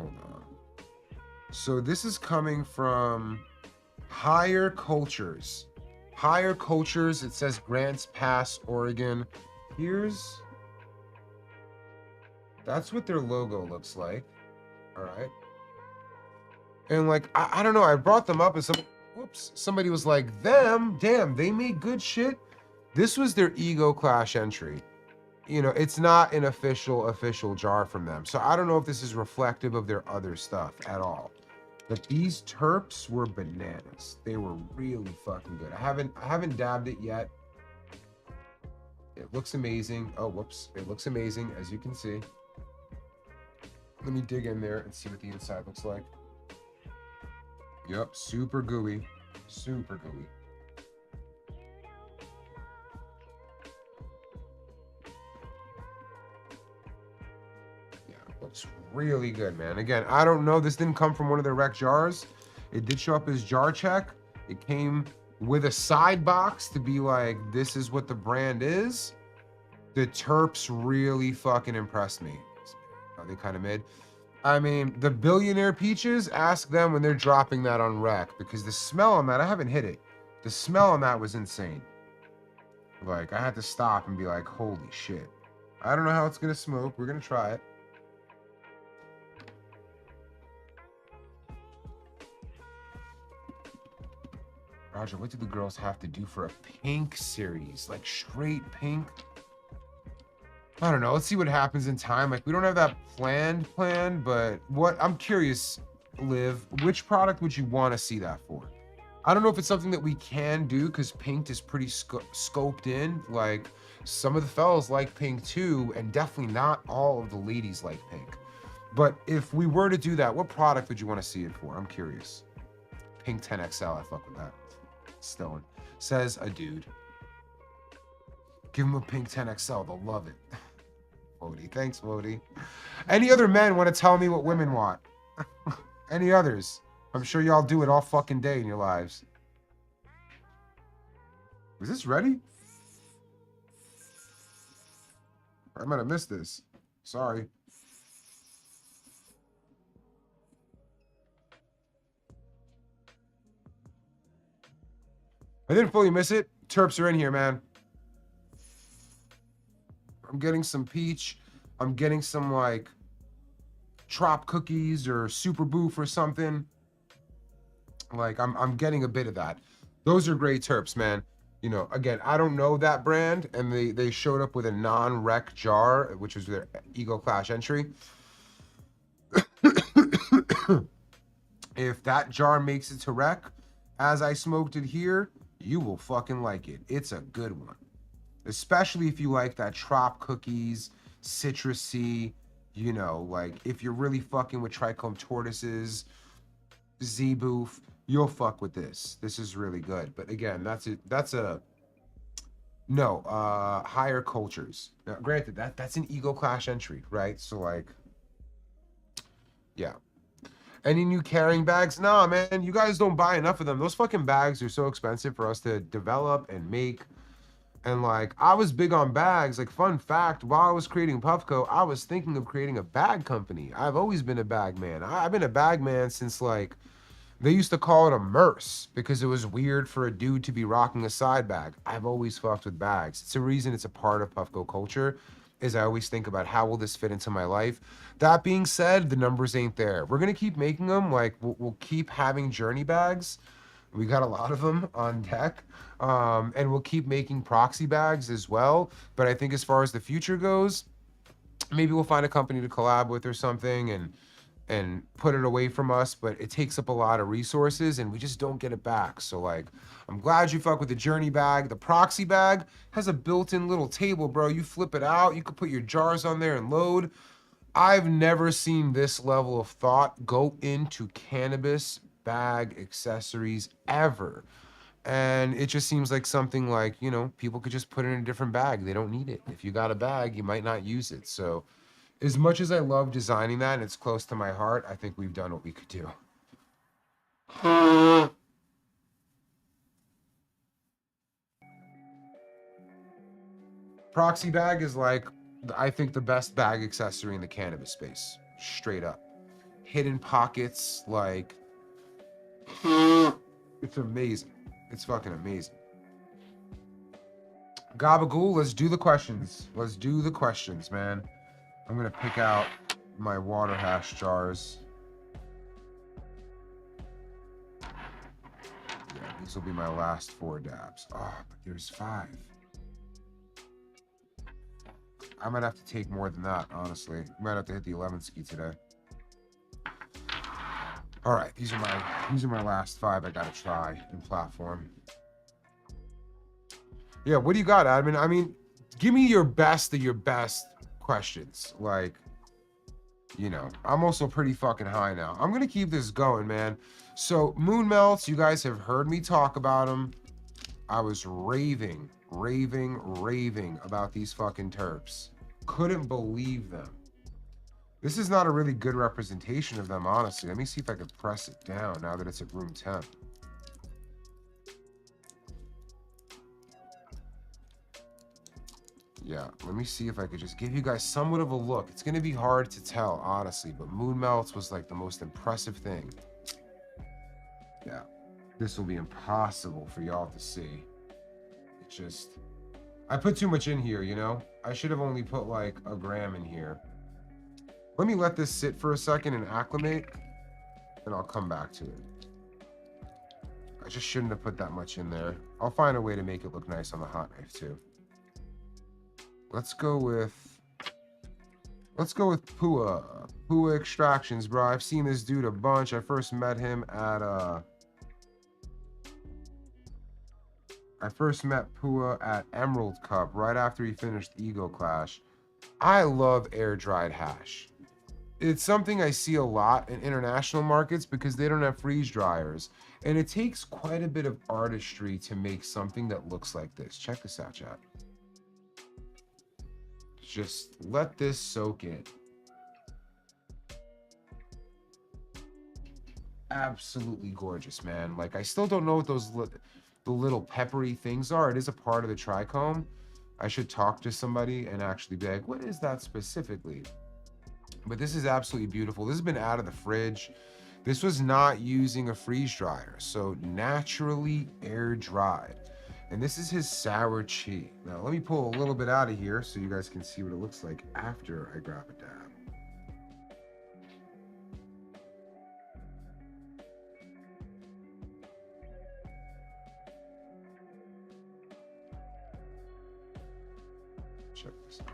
Speaker 1: Hold on. So this is coming from Higher Cultures. Higher Cultures. It says Grants Pass, Oregon. That's what their logo looks like. All right. And like, I don't know. I brought them up and somebody was like, damn, they made good shit. This was their Ego Clash entry. You know, it's not an official jar from them. So I don't know if this is reflective of their other stuff at all. But these terps were bananas. They were really fucking good. I haven't dabbed it yet. It looks amazing. Oh, whoops. It looks amazing, as you can see. Let me dig in there and see what the inside looks like. Yep, super gooey. Super gooey. Looks really good, man. Again, I don't know. This didn't come from one of their rec jars. It did show up as jar check. It came with a side box to be like, this is what the brand is. The terps really fucking impressed me. Are they kind of mid? I mean, the Billionaire Peaches, ask them when they're dropping that on rec, because the smell on that, I haven't hit it. The smell on that was insane. Like, I had to stop and be like, holy shit. I don't know how it's going to smoke. We're going to try it. Roger, what do the girls have to do for a pink series? Like straight pink? I don't know. Let's see what happens in time. Like, we don't have that planned, but what I'm curious, Liv, which product would you want to see that for? I don't know if it's something that we can do because pink is pretty scoped in. Like, some of the fellas like pink too, and definitely not all of the ladies like pink. But if we were to do that, what product would you want to see it for? I'm curious. Pink 10XL, I fuck with that. Stone says a dude. Give him a pink 10XL, they'll love it. Wody, thanks, Wody. Any other men want to tell me what women want? Any others? I'm sure y'all do it all fucking day in your lives. Is this ready? I might have missed this. Sorry. I didn't fully miss it. Terps are in here, man. I'm getting some peach. I'm getting some like trop cookies or super boof or something. Like I'm getting a bit of that. Those are great terps, man. You know, again, I don't know that brand, and they showed up with a non-rec jar, which was their Ego Clash entry. If that jar makes it to rec, as I smoked it here, you will fucking like it. It's a good one. Especially if you like that trop cookies, citrusy, you know, like if you're really fucking with trichome tortoises, Z-boof, you'll fuck with this. This is really good. But again, higher cultures. Now, granted, that's an Ego Clash entry, right? So like, yeah. Any new carrying bags? Nah, man, you guys don't buy enough of them. Those fucking bags are so expensive for us to develop and make. And like, I was big on bags. Like, fun fact, while I was creating Puffco, I was thinking of creating a bag company. I've always been a bag man. I've been a bag man since like, they used to call it a merce because it was weird for a dude to be rocking a side bag. I've always fucked with bags. It's a reason it's a part of Puffco culture, is I always think about how will this fit into my life. That being said, the numbers ain't there. We're gonna keep making them. Like, we'll keep having journey bags. We got a lot of them on deck. And we'll keep making proxy bags as well. But I think as far as the future goes, maybe we'll find a company to collab with or something and put it away from us, but it takes up a lot of resources and we just don't get it back. So like, I'm glad you fuck with the journey bag. The proxy bag has a built-in little table, bro. You flip it out, you could put your jars on there and load. I've never seen this level of thought go into cannabis bag accessories ever. And it just seems like something like, you know, people could just put it in a different bag. They don't need it. If you got a bag, you might not use it. So as much as I love designing that and it's close to my heart, I think we've done what we could do. Proxy bag is like, I think, the best bag accessory in the cannabis space. Straight up. Hidden pockets, like, it's amazing. It's fucking amazing. Gabagool, let's do the questions. Let's do the questions, man. I'm gonna pick out my water hash jars. Yeah, these will be my last 4 dabs. Oh, but there's 5. I might have to take more than that, honestly. Might have to hit the 11 ski today. All right, these are my last 5 I gotta try in platform. Yeah, what do you got, admin? I mean, give me your best of your best questions. Like, you know, I'm also pretty fucking high now. I'm gonna keep this going, man. So moon melts, you guys have heard me talk about them. I was raving about these fucking terps. Couldn't believe them. This is not a really good representation of them, honestly. Let me see if I can press it down now that it's at room temp. Yeah, let me see if I could just give you guys somewhat of a look. It's gonna be hard to tell, honestly, but moon melts was like the most impressive thing. Yeah, this will be impossible for y'all to see. It's just, I put too much in here, you know? I should have only put like a gram in here. Let me let this sit for a second and acclimate, and I'll come back to it. I just shouldn't have put that much in there. I'll find a way to make it look nice on the hot knife too. Let's go with Pua. Pua Extractions, bro. I've seen this dude a bunch. I first met him at Pua at Emerald Cup right after he finished Ego Clash. I love air dried hash. It's something I see a lot in international markets because they don't have freeze dryers. And it takes quite a bit of artistry to make something that looks like this. Check this out, chat. Just let this soak in. Absolutely gorgeous, man. Like, I still don't know what those the little peppery things are. It is a part of the trichome. I should talk to somebody and actually be like, what is that specifically? But this is absolutely beautiful. This has been out of the fridge. This was not using a freeze dryer, so naturally air dried. And this is his sour chi. Now let me pull a little bit out of here so you guys can see what it looks like after I grab a dab. Check this out.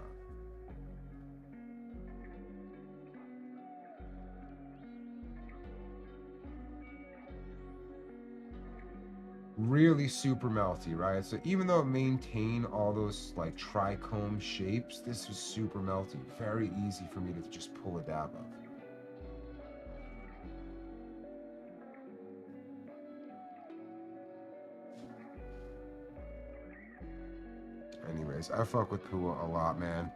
Speaker 1: Really super melty, right? So even though it maintained all those like trichome shapes, this was super melty. Very easy for me to just pull a dab of. Anyways, I fuck with Pua a lot, man.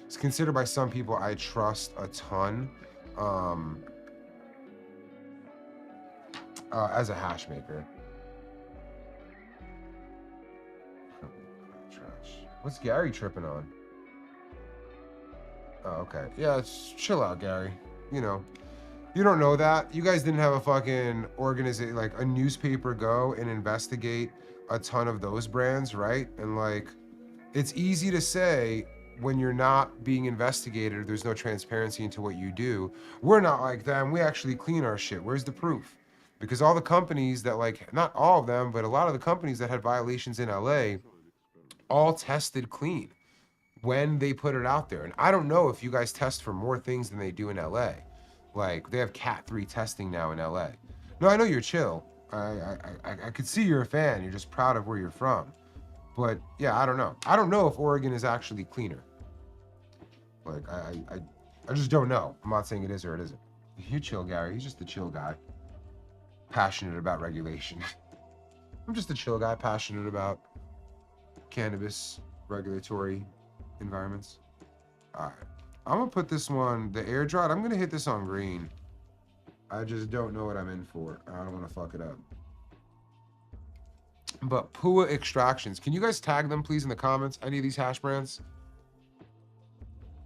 Speaker 1: It's considered by some people I trust a ton as a hash maker. What's Gary tripping on? Oh, okay. Yeah, chill out, Gary. You know, you don't know that. You guys didn't have a fucking organization, like a newspaper go and investigate a ton of those brands, right? And like, it's easy to say when you're not being investigated or there's no transparency into what you do. We're not like them. We actually clean our shit. Where's the proof? Because all the companies that like, not all of them, but a lot of the companies that had violations in LA all tested clean when they put it out there. And I don't know if you guys test for more things than they do in LA. Like they have Cat 3 testing now in LA. No, I know you're chill. I could see you're a fan. You're just proud of where you're from. But yeah, I don't know. I don't know if Oregon is actually cleaner. Like I just don't know. I'm not saying it is or it isn't. You chill, Gary. He's just a chill guy. Passionate about regulation. I'm just a chill guy, passionate about cannabis regulatory environments. All right, I'm gonna put this one, the air dried, I'm gonna hit this on green. I just don't know what I'm in for. I don't want to fuck it up. But Pua Extractions, can you guys tag them please in the comments, any of these hash brands?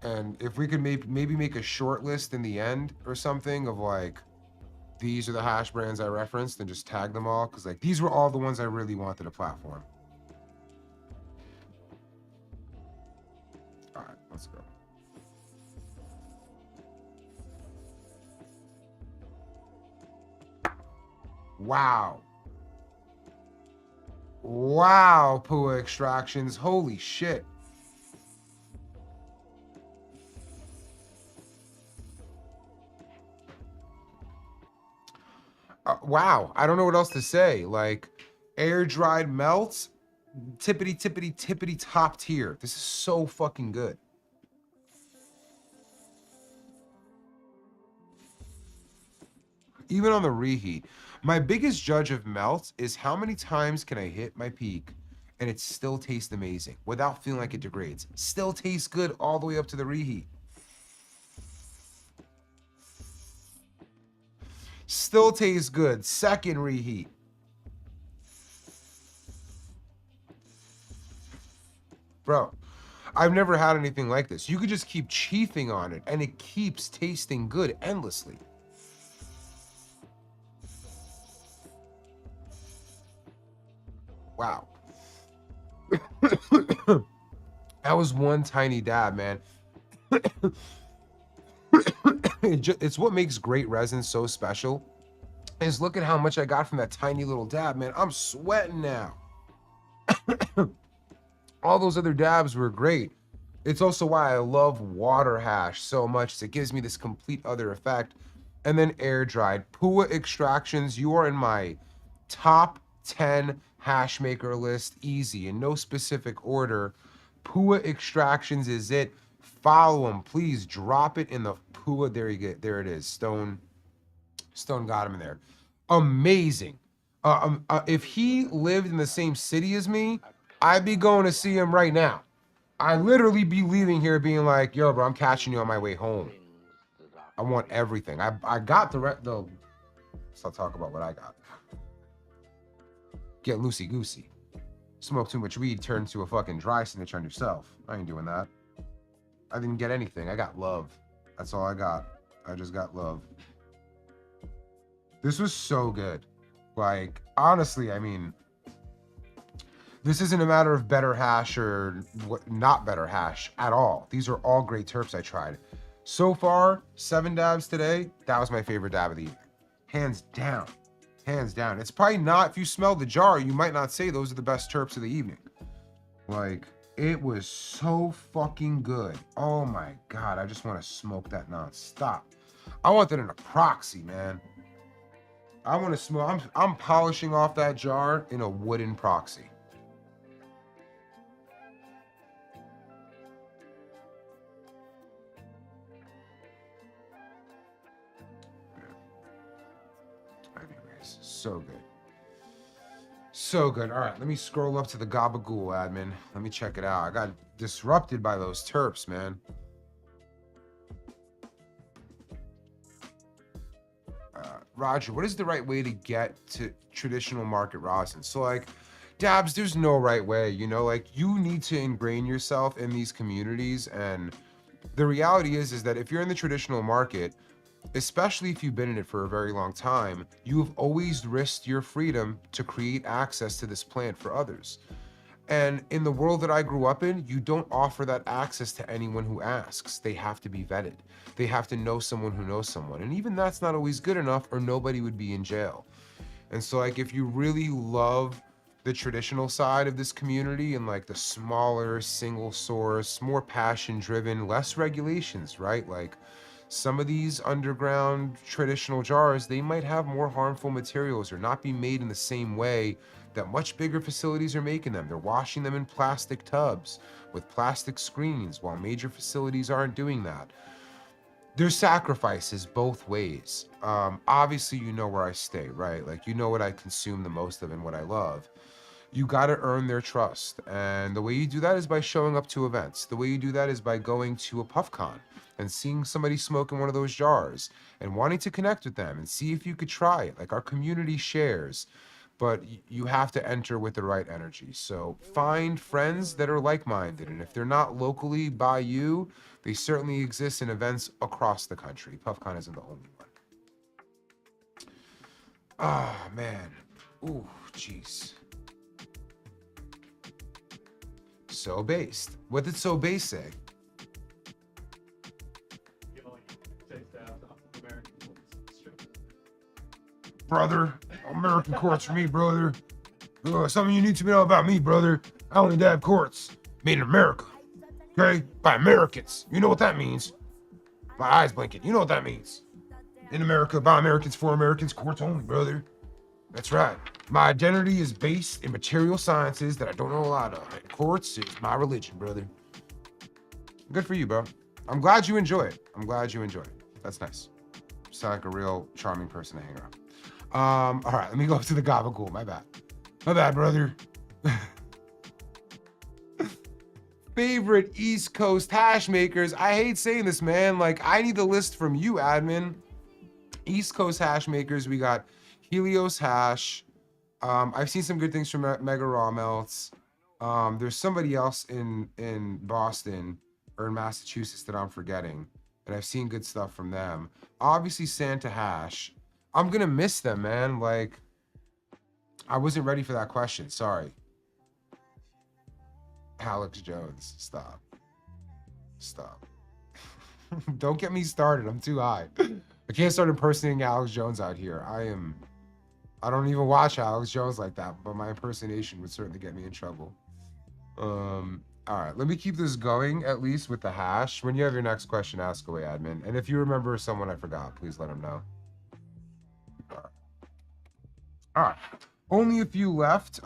Speaker 1: And if we could maybe make a short list in the end or something of like, these are the hash brands I referenced, and just tag them all, because like these were all the ones I really wanted a platform. Wow. Wow, Pua extractions. Holy shit. Wow. I don't know what else to say. Like, air dried melts, tippity, tippity, tippity top tier. This is so fucking good. Even on the reheat. My biggest judge of melts is how many times can I hit my peak and it still tastes amazing without feeling like it degrades. Still tastes good all the way up to the reheat. Still tastes good. Second reheat. Bro, I've never had anything like this. You could just keep chiefing on it and it keeps tasting good endlessly. Wow. That was one tiny dab, man. It's what makes great resin so special. Is look at how much I got from that tiny little dab, man. I'm sweating now. All those other dabs were great. It's also why I love water hash so much. It gives me this complete other effect. And then air dried. Pua extractions, you are in my top 10 hash maker list, easy, in no specific order. Pua extractions is it. Follow them, please. Drop it in the Pua. There you get. There it is. Stone got him in there. Amazing. If he lived in the same city as me, I'd be going to see him right now. I literally be leaving here being like, yo, bro, I'm catching you on my way home. I want everything. I got the let's not talk about what I got. Get loosey-goosey. Smoke too much weed, turn to a fucking dry snitch on yourself. I ain't doing that. I didn't get anything. I got love. That's all I got. I just got love. This was so good. Like, honestly, I mean, this isn't a matter of better hash or not better hash at all. These are all great terps I tried. So far, 7 dabs today, that was my favorite dab of the evening. Hands down. Hands down. It's probably not, if you smell the jar, you might not say those are the best terps of the evening. Like, it was so fucking good. Oh my God, I just want to smoke that nonstop. I want that in a proxy, man. I want to smoke, I'm polishing off that jar in a wooden proxy. Anyways, so good. So good. All right, let me scroll up to the Gabagool admin. Let me check it out. I got disrupted by those terps, man. Roger, what is the right way to get to traditional market rosin? So like, dabs, there's no right way, you know, like you need to ingrain yourself in these communities. And the reality is that if you're in the traditional market, especially if you've been in it for a very long time, you've always risked your freedom to create access to this plant for others. And in the world that I grew up in, you don't offer that access to anyone who asks. They have to be vetted. They have to know someone who knows someone. And even that's not always good enough, or nobody would be in jail. And so like, if you really love the traditional side of this community and like the smaller, single source, more passion driven, less regulations, right? Like some of these underground traditional jars, they might have more harmful materials or not be made in the same way that much bigger facilities are making them. They're washing them in plastic tubs with plastic screens, while major facilities aren't doing that. There's sacrifices both ways. Obviously, you know where I stay, right? Like, you know what I consume the most of and what I love. You got to earn their trust. And the way you do that is by showing up to events. The way you do that is by going to a PuffCon and seeing somebody smoke in one of those jars and wanting to connect with them and see if you could try it. Like, our community shares, but you have to enter with the right energy. So find friends that are like-minded. And if they're not locally by you, they certainly exist in events across the country. PuffCon isn't the only one. Ah, man. Ooh, jeez. So based. What did So Base say?
Speaker 2: You know, like, takes that American voice.
Speaker 1: Brother, American quartz for me, brother. Something you need to know about me, brother. I only dab quartz made in America. Okay? By Americans. You know what that means. My eyes blinking. You know what that means. In America, by Americans, for Americans, quartz only, brother. That's right. My identity is based in material sciences that I don't know a lot of. And quartz is my religion, brother. Good for you, bro. I'm glad you enjoy it. I'm glad you enjoy it. That's nice. You sound like a real charming person to hang around. All right, let me go up to the gabagool. My bad. My bad, brother. Favorite East Coast hash makers. I hate saying this, man. Like, I need the list from you, admin. East Coast hash makers. We got Helios Hash. I've seen some good things from Mega Raw Melts. There's somebody else in Boston or in Massachusetts that I'm forgetting, and I've seen good stuff from them. Obviously, Santa Hash. I'm gonna miss them, man. Like, I wasn't ready for that question. Sorry. Alex Jones, stop. Stop. Don't get me started. I'm too high. I can't start impersonating Alex Jones out here. I don't even watch Alex Jones like that, but my impersonation would certainly get me in trouble. All right, let me keep this going, at least with the hash. When you have your next question, ask away, admin. And if you remember someone I forgot, please let them know. All right. Only a few left.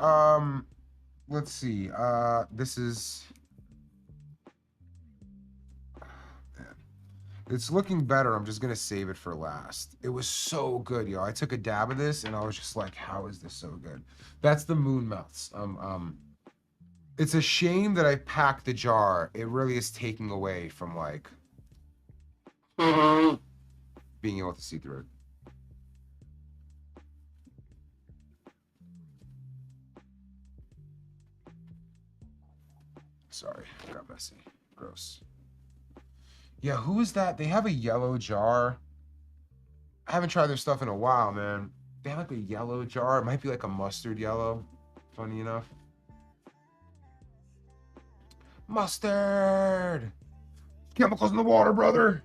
Speaker 1: Let's see. This is... Man. It's looking better. I'm just going to save it for last. It was so good, yo. I took a dab of this, and I was just like, how is this so good? That's the Moon Melts. It's a shame that I packed the jar. It really is taking away from, like, being able to see through it. Sorry, got messy. Gross. Yeah, who is that? They have a yellow jar. I haven't tried their stuff in a while, man. They have like a yellow jar. It might be like a mustard yellow, funny enough. Mustard! Chemicals in the water, brother!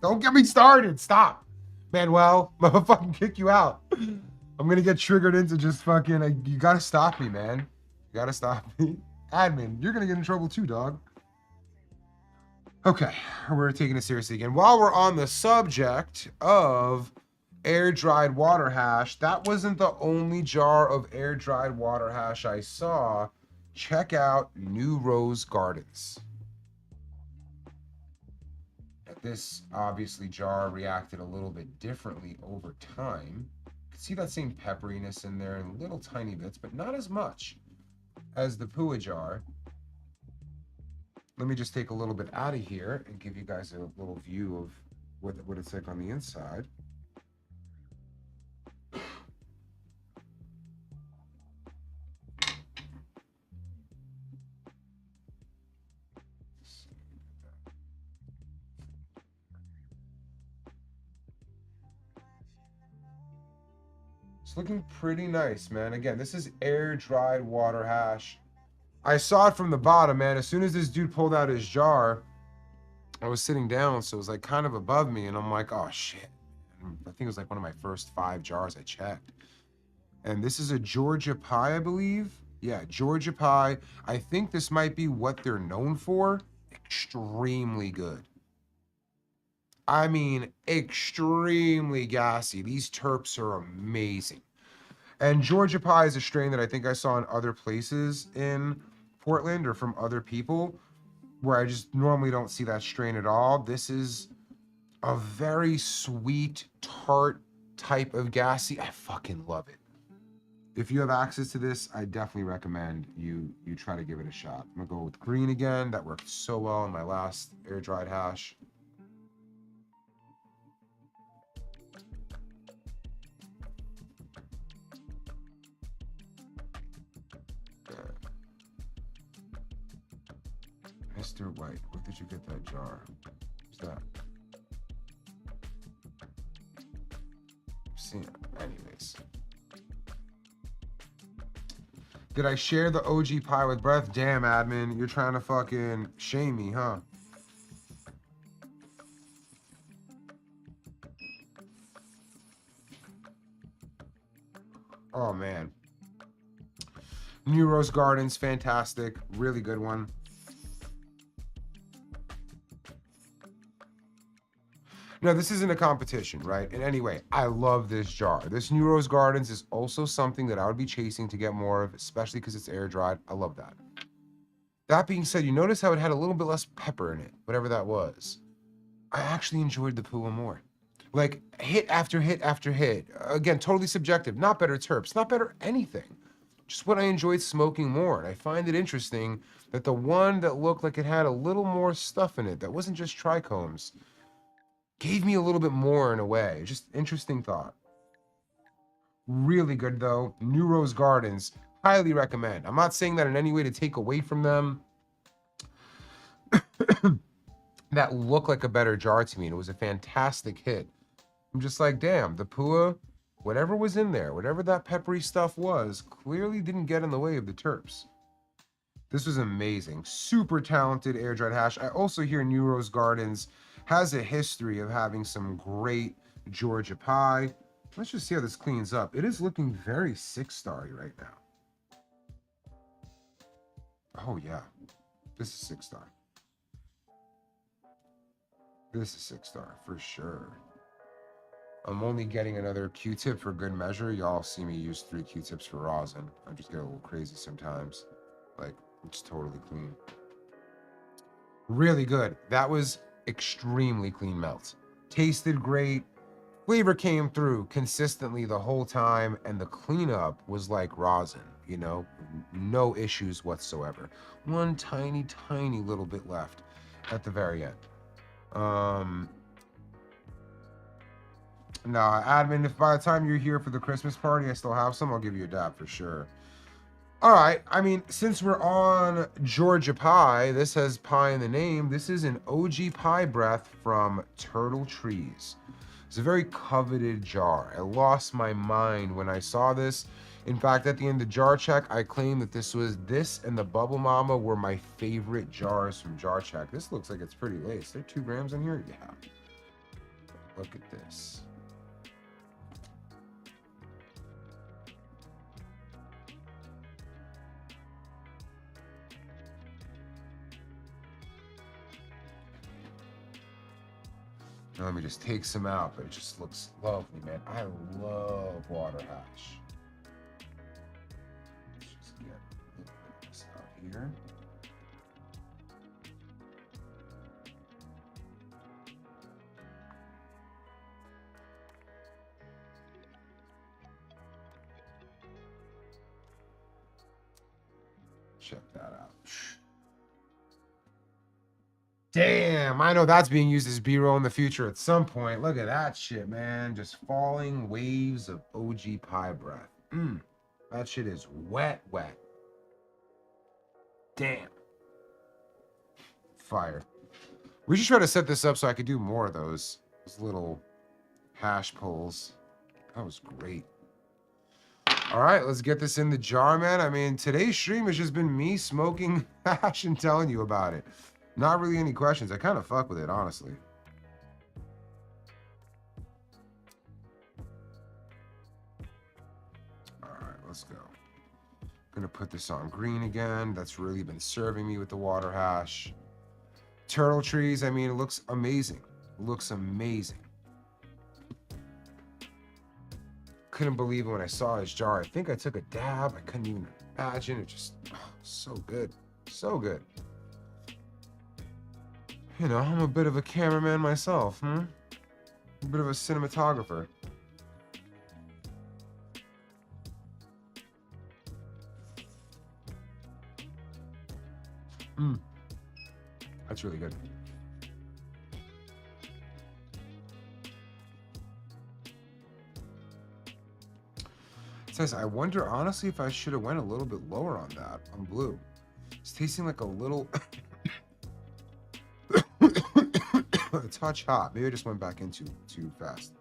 Speaker 1: Don't get me started. Stop. Manuel, I'm gonna fucking kick you out. I'm gonna get triggered into just fucking... you gotta stop me, man. You gotta stop me. Admin, you're gonna get in trouble too, dog. Okay, we're taking it seriously again. While we're on the subject of air-dried water hash, that wasn't the only jar of air-dried water hash I saw. Check out New Rose Gardens. This obviously jar reacted a little bit differently over time. You can see that same pepperiness in there in little tiny bits, but not as much as the Pua jar. Let me just take a little bit out of here and give you guys a little view of what it's like on the inside. It's looking pretty nice, man. Again, this is air-dried water hash. I saw it from the bottom, man. As soon as this dude pulled out his jar, I was sitting down, so it was like kind of above me, and I'm like, oh shit. And I think it was like one of my first 5 jars I checked. And this is a Georgia pie, I believe. Yeah, Georgia pie. I think this might be what they're known for. Extremely good. I mean, extremely gassy. These terps are amazing. And Georgia pie is a strain that I think I saw in other places in Portland or from other people where I just normally don't see that strain at all. This is a very sweet, tart type of gassy. I fucking love it. If you have access to this, I definitely recommend you try to give it a shot. I'm gonna go with green again. That worked so well in my last air-dried hash. Mr. White, where did you get that jar? What's that? See, anyways. Did I share the OG pie with breath? Damn, admin, you're trying to fucking shame me, huh? Oh man. New Rose Gardens, fantastic. Really good one. No, this isn't a competition, right? And anyway, I love this jar. This New Rose Gardens is also something that I would be chasing to get more of, especially because it's air dried. I love that. That being said, you notice how it had a little bit less pepper in it, whatever that was. I actually enjoyed the Pua more. Like hit after hit after hit. Again, totally subjective. Not better terps, not better anything. Just what I enjoyed smoking more. And I find it interesting that the one that looked like it had a little more stuff in it, that wasn't just trichomes, gave me a little bit more in a way. Just interesting thought. Really good though. New Rose Gardens, highly recommend. I'm not saying that in any way to take away from them. That looked like a better jar to me, and it was a fantastic hit. I'm just like, damn, the Pua, whatever was in there, whatever that peppery stuff was, clearly didn't get in the way of the terps. This was amazing. Super talented air dried hash. I also hear New Rose Gardens has a history of having some great Georgia pie. Let's just see how this cleans up. It is looking very 6-starry right now. Oh yeah, this is 6-star. This is 6-star for sure. I'm only getting another Q-tip for good measure. Y'all see me use 3 Q-tips for rosin. I just get a little crazy sometimes. Like, it's totally clean. Really good. That was extremely clean melt. Tasted great. Flavor came through consistently the whole time, and the cleanup was like rosin, you know? No issues whatsoever. One tiny, tiny little bit left at the very end. Nah, admin, if by the time you're here for the Christmas party, I still have some, I'll give you a dab for sure. All right, I mean, since we're on Georgia pie, this has pie in the name. This is an OG pie breath from Turtle Trees. It's a very coveted jar. I lost my mind when I saw this. In fact, at the end of the jar check, I claimed that this and the Bubble Mama were my favorite jars from jar check. This looks like it's pretty laced. There 2 grams in here? Yeah. Look at this. Now let me just take some out, but it just looks lovely, man. I love water hash. Let's just get a little bit of this out here. Check that out. Damn, I know that's being used as B-roll in the future at some point. Look at that shit, man. Just falling waves of OG pie breath. That shit is wet, wet. Damn. Fire. We should try to set this up so I could do more of those little hash pulls. That was great. All right, let's get this in the jar, man. I mean, today's stream has just been me smoking hash and telling you about it. Not really any questions. I kind of fuck with it, honestly. All right, let's go. Gonna put this on green again. That's really been serving me with the water hash. Turtle Trees, I mean, it looks amazing. It looks amazing. Couldn't believe it when I saw this jar. I think I took a dab. I couldn't even imagine. It just, so good. So good. You know, I'm a bit of a cameraman myself, A bit of a cinematographer. That's really good. It says, I wonder honestly if I should have went a little bit lower on that, on blue. It's tasting like a little... a touch hot. Maybe I just went back in too fast.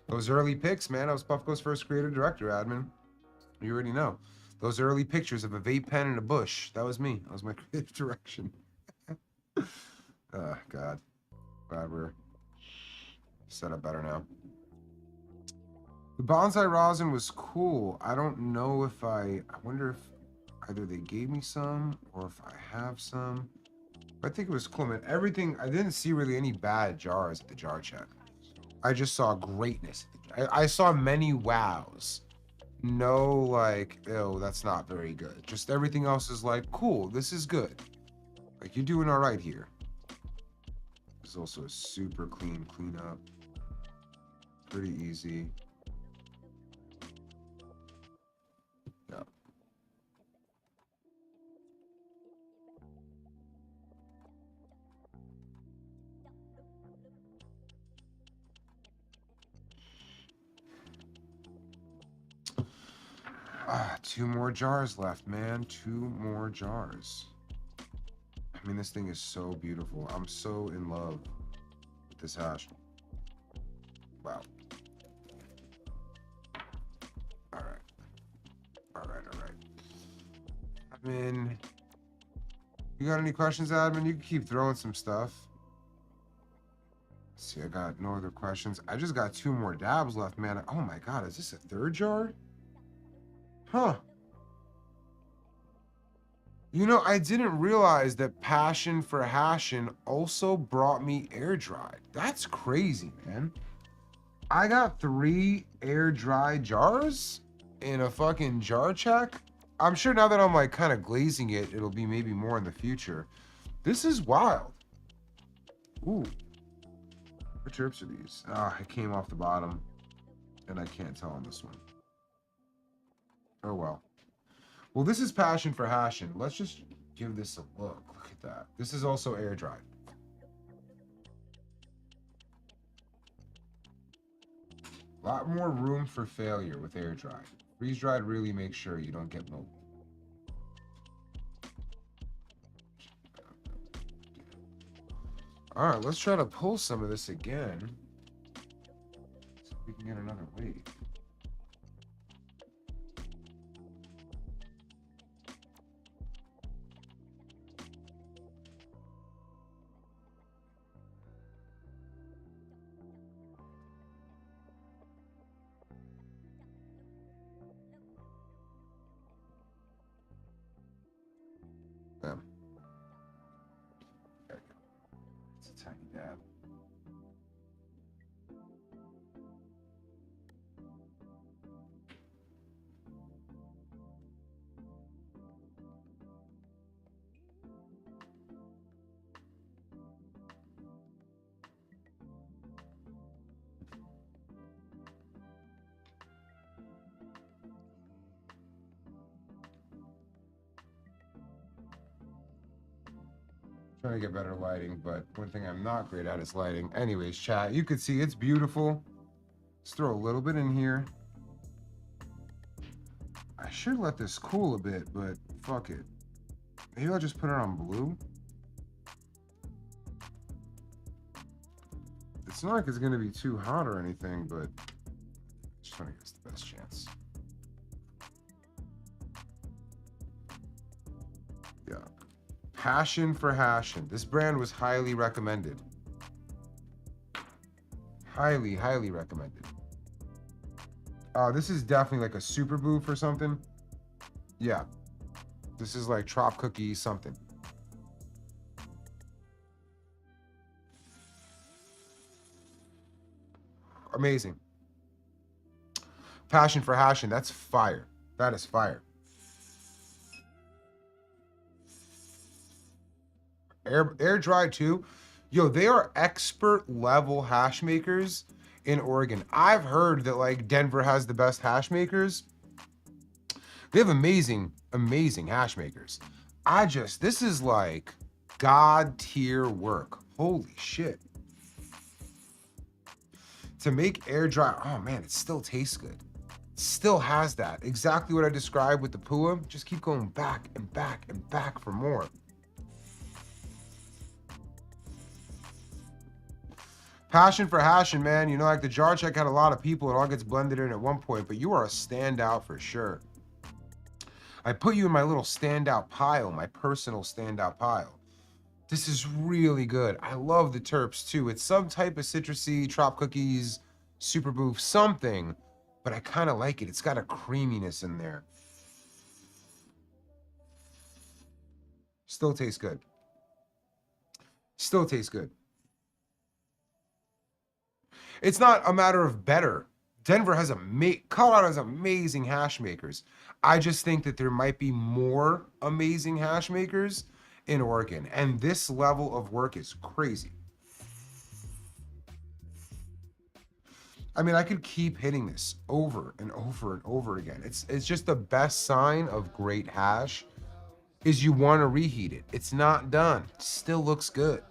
Speaker 1: Those early pics, man. I was Puffco's first creative director, admin. You already know. Those early pictures of a vape pen and a bush. That was me. That was my creative direction. Oh, God. Glad we're set up better now. The bonsai rosin was cool. I don't know if I wonder if either they gave me some or if I have some. I think it was cool, man. Everything, I didn't see really any bad jars at the jar check. I just saw greatness. I saw many wows. No, like, ew, that's not very good. Just everything else is like, cool, this is good. Like, you're doing all right here. There's also a super clean cleanup. Pretty easy. Yeah. Ah, 2 more jars left, man. 2 more jars. I mean, this thing is so beautiful. I'm so in love with this hash. Wow. All right. All right. All right. Admin. You got any questions, admin? You can keep throwing some stuff. Let's see, I got no other questions. I just got 2 more dabs left, man. Oh my God, is this a 3rd jar? Huh. You know, I didn't realize that Passion for Hashin also brought me air dried. That's crazy, man. I got 3 air dry jars in a fucking jar check. I'm sure now that I'm like kind of glazing it, it'll be maybe more in the future. This is wild. Ooh. What trips are these? Ah, it came off the bottom and I can't tell on this one. Oh well. Well, this is Passion for Hashin. Let's just give this a look. Look at that. This is also air dried. A lot more room for failure with air dried. Freeze dried really makes sure you don't get mold. All right, let's try to pull some of this again. So we can get another weight. Bam. There we go. It's a tiny dab. Trying to get better lighting, but one thing I'm not great at is lighting. Anyways, chat, you could see it's beautiful. Let's throw a little bit in here. I should let this cool a bit, but fuck it. Maybe I'll just put it on blue. It's not like it's gonna be too hot or anything, but just trying to get us the best chance. Yeah. Passion for Hashin. This brand was highly recommended. Highly, highly recommended. This is definitely like a super boof or something. Yeah. This is like Trop Cookie something. Amazing. Passion for Hashin. That's fire. That is fire. Air dry too. Yo, they are expert level hash makers in Oregon. I've heard that like Denver has the best hash makers. They have amazing, amazing hash makers. This is like God tier work. Holy shit. To make air dry, oh man, it still tastes good. It still has that. Exactly what I described with the Pua. Just keep going back and back and back for more. Passion for Hashin, man. You know, like the jar check had a lot of people. It all gets blended in at one point, but you are a standout for sure. I put you in my little standout pile, my personal standout pile. This is really good. I love the terps too. It's some type of citrusy, trop cookies, super boof, something, but I kind of like it. It's got a creaminess in there. Still tastes good. Still tastes good. It's not a matter of better. Denver has Colorado has amazing hash makers. I just think that there might be more amazing hash makers in Oregon, and this level of work is crazy. I mean, I could keep hitting this over and over and over again. It's just the best sign of great hash is you want to reheat it. It's not done. It still looks good.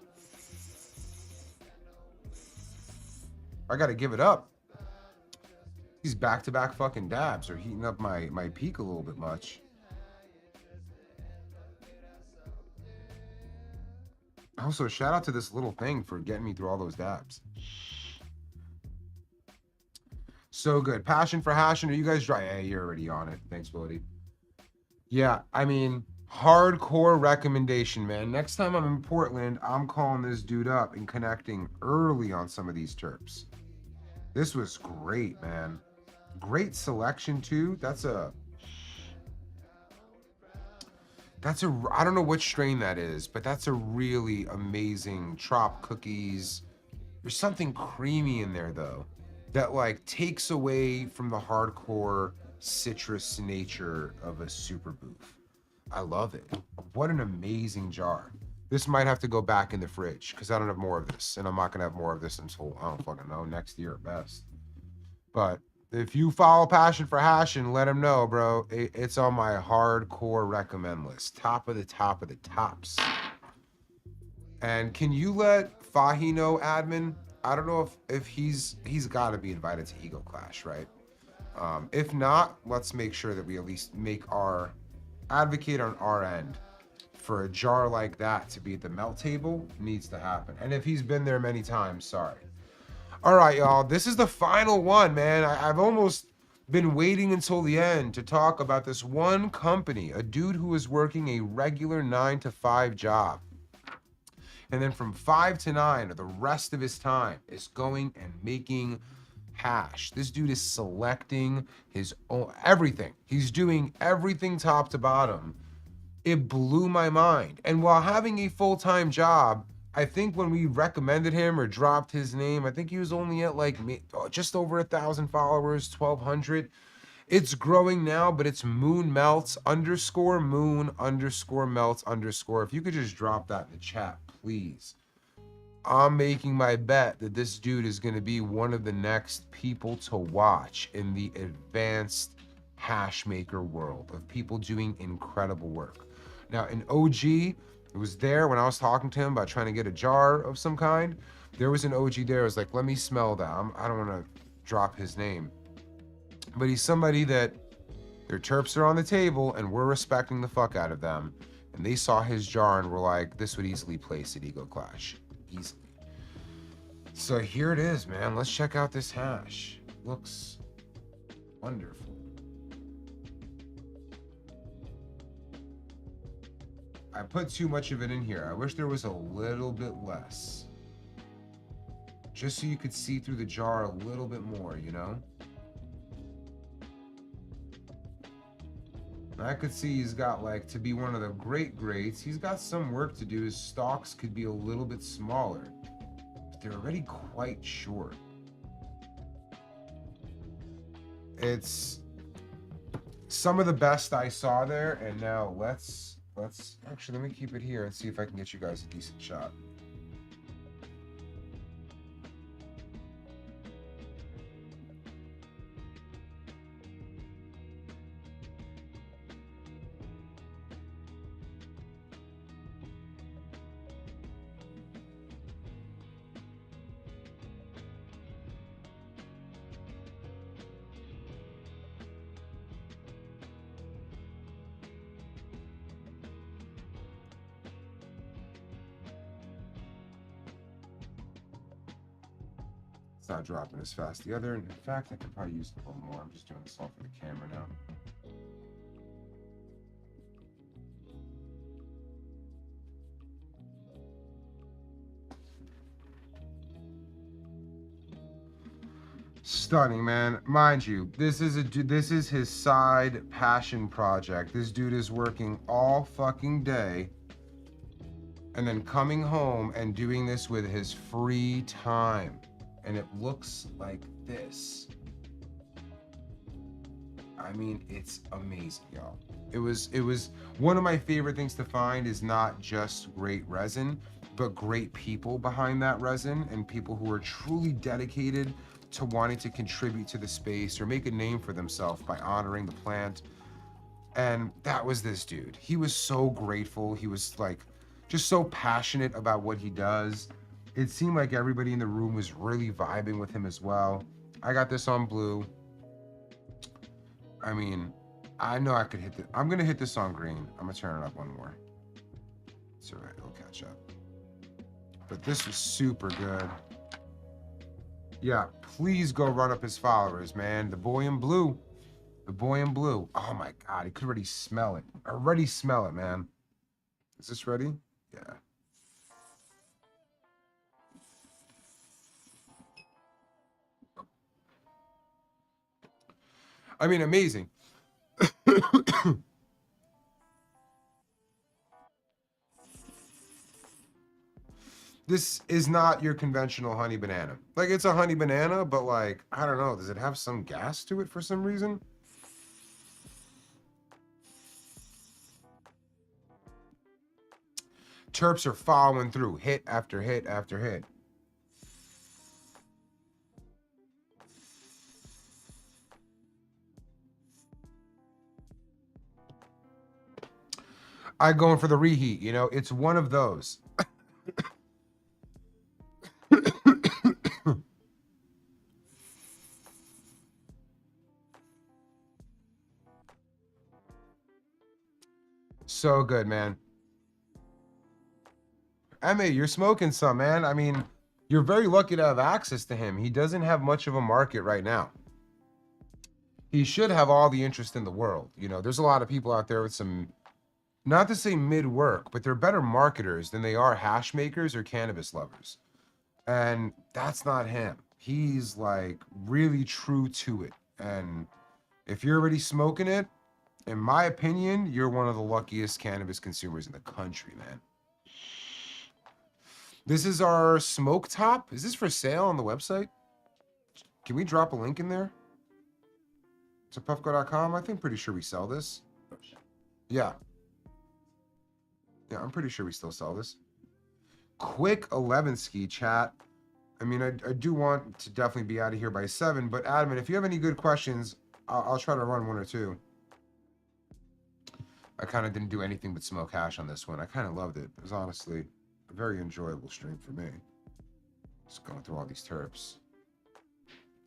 Speaker 1: I got to give it up. These back-to-back fucking dabs are heating up my peak a little bit much. Also, shout out to this little thing for getting me through all those dabs. So good. Passion for hashing. Are you guys dry? Hey, you're already on it. Thanks, Willie. Yeah, I mean, hardcore recommendation, man. Next time I'm in Portland, I'm calling this dude up and connecting early on some of these terps. This was great, man. Great selection too. That's a I don't know which strain that is, but that's a really amazing trop cookies. There's something creamy in there though that like takes away from the hardcore citrus nature of a super boof. I love it. What an amazing jar. This might have to go back in the fridge because I don't have more of this, and I'm not gonna have more of this until I don't fucking know, next year at best. But if you follow Passion for Hashing, let him know, bro. It's on my hardcore recommend list. Top of the tops. And can you let Fahi know, admin? I don't know if he's got to be invited to Ego Clash, right? If not, let's make sure that we at least advocate on our end for a jar like that to be at the melt table. Needs to happen. And if he's been there many times, sorry. All right, y'all. This is the final one, man. I've almost been waiting until the end to talk about this one company, a dude who is working a regular 9-to-5 job. And then from 5 to 9, or the rest of his time, is going and making hash. This dude is selecting his own everything. He's doing everything top to bottom. It blew my mind. And while having a full-time job, I think when we recommended him or dropped his name, I think he was only at like just over 1,000 followers, 1,200. It's growing now, but it's Moon Melts _Moon _Melts _. If you could just drop that in the chat, please. I'm making my bet that this dude is going to be one of the next people to watch in the advanced hash maker world of people doing incredible work. Now, in OG, it was there when I was talking to him about trying to get a jar of some kind. There was an OG there. I was like, let me smell that. I don't want to drop his name. But he's somebody that their terps are on the table and we're respecting the fuck out of them. And they saw his jar and were like, this would easily place at Ego Clash. Easily. So here it is, man. Let's check out this hash. Looks wonderful. I put too much of it in here. I wish there was a little bit less. Just so you could see through the jar a little bit more, you know? And I could see he's got, like, to be one of the great greats, he's got some work to do. His stalks could be a little bit smaller. But they're already quite short. It's some of the best I saw there, and now let's actually, let me keep it here and see if I can get you guys a decent shot. It's not dropping as fast. The other, in fact, I could probably use a little more. I'm just doing this all for the camera now. Stunning, man. Mind you, this is his side passion project. This dude is working all fucking day and then coming home and doing this with his free time. And it looks like this. I mean, it's amazing, y'all. It was one of my favorite things to find is not just great resin, but great people behind that resin and people who are truly dedicated to wanting to contribute to the space or make a name for themselves by honoring the plant. And that was this dude. He was so grateful. He was like just so passionate about what he does. It seemed like everybody in the room was really vibing with him as well. I got this on blue. I mean, I know I could hit it. I'm gonna hit this on green. I'm gonna turn it up one more. It's all right, it'll catch up. But this was super good. Yeah, please go run up his followers, man. The boy in blue. The boy in blue. Oh my God, he could already smell it. Already smell it, man. Is this ready? Yeah. I mean, amazing. This is not your conventional honey banana. Like, it's a honey banana, but like, I don't know. Does it have some gas to it for some reason? Terps are following through, hit after hit after hit. I going for the reheat, you know, it's one of those. So good, man. Emma, you're smoking some, man. I mean, you're very lucky to have access to him. He doesn't have much of a market right now. He should have all the interest in the world. You know, there's a lot of people out there with some, not to say mid-work, but they're better marketers than they are hash makers or cannabis lovers. And that's not him. He's like really true to it. And if you're already smoking it, in my opinion, you're one of the luckiest cannabis consumers in the country, man. This is our smoke top. Is this for sale on the website? Can we drop a link in there? To puffco.com? I think pretty sure we sell this. Yeah. Yeah, I'm pretty sure we still sell this. Quick 11 ski chat. I mean, I do want to definitely be out of here by 7, but Admin, if you have any good questions, I'll try to run one or two. I kind of didn't do anything but smoke hash on this one. I kind of loved it. It was honestly a very enjoyable stream for me. Just going through all these terps.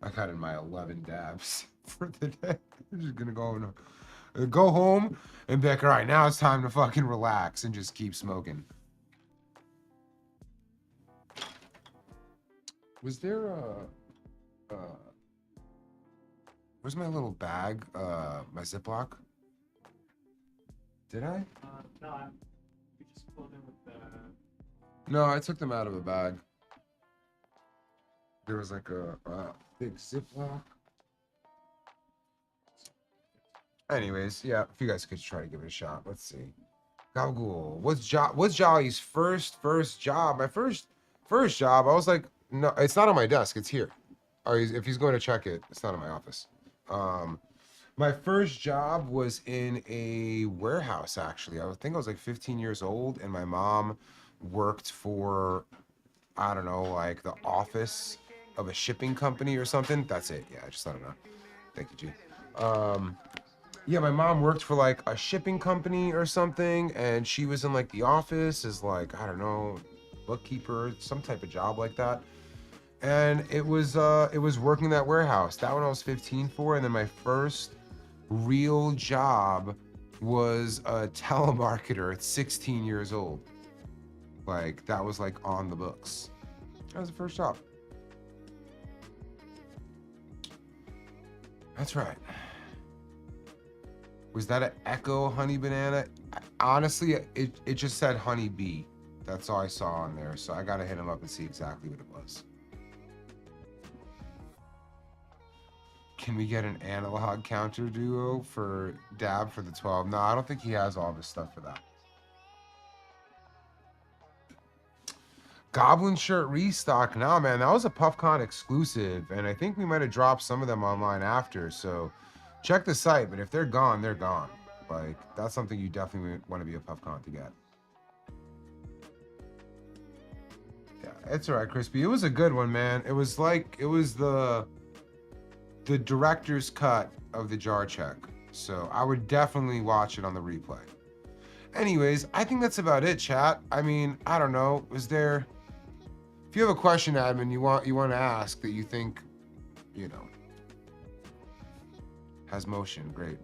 Speaker 1: I got in my 11 dabs for the day. I'm just gonna go home and be like, all right, now it's time to fucking relax and just keep smoking. Was there where's my little bag? My Ziploc? Did I?
Speaker 2: No, we just pulled in with the.
Speaker 1: No, I took them out of a bag. There was like a big Ziploc. Anyways, yeah, if you guys could try to give it a shot. Let's see. Gabagool. What's Jolly's first job? My first job, I was like, no, it's not on my desk, it's here. Oh, if he's going to check it, it's not in my office. My first job was in a warehouse, actually. I think I was like 15 years old, and my mom worked for, I don't know, like the office of a shipping company or something. That's it. Yeah, I just let it know. Thank you, G. Yeah, my mom worked for like a shipping company or something, and she was in like the office as like, I don't know, bookkeeper, some type of job like that. And it was working that warehouse. That one I was 15 for, and then my first real job was a telemarketer at 16 years old. Like, that was like on the books. That was the first job. That's right. Was that an Echo honey banana? Honestly, it just said honey bee. That's all I saw on there. So I gotta hit him up and see exactly what it was. Can we get an analog counter duo for Dab for the 12? No, I don't think he has all this stuff for that. Goblin shirt restock. Nah, man, that was a PuffCon exclusive, and I think we might have dropped some of them online after. So check the site, but if they're gone, they're gone. Like, that's something you definitely want to be a PuffCon to get. Yeah, it's all right, Crispy. It was a good one, man. It was like, it was the director's cut of the jar check. So I would definitely watch it on the replay. Anyways, I think that's about it, chat. I mean, I don't know. Is there... If you have a question, admin, you want to ask that you think, you know, has motion, great.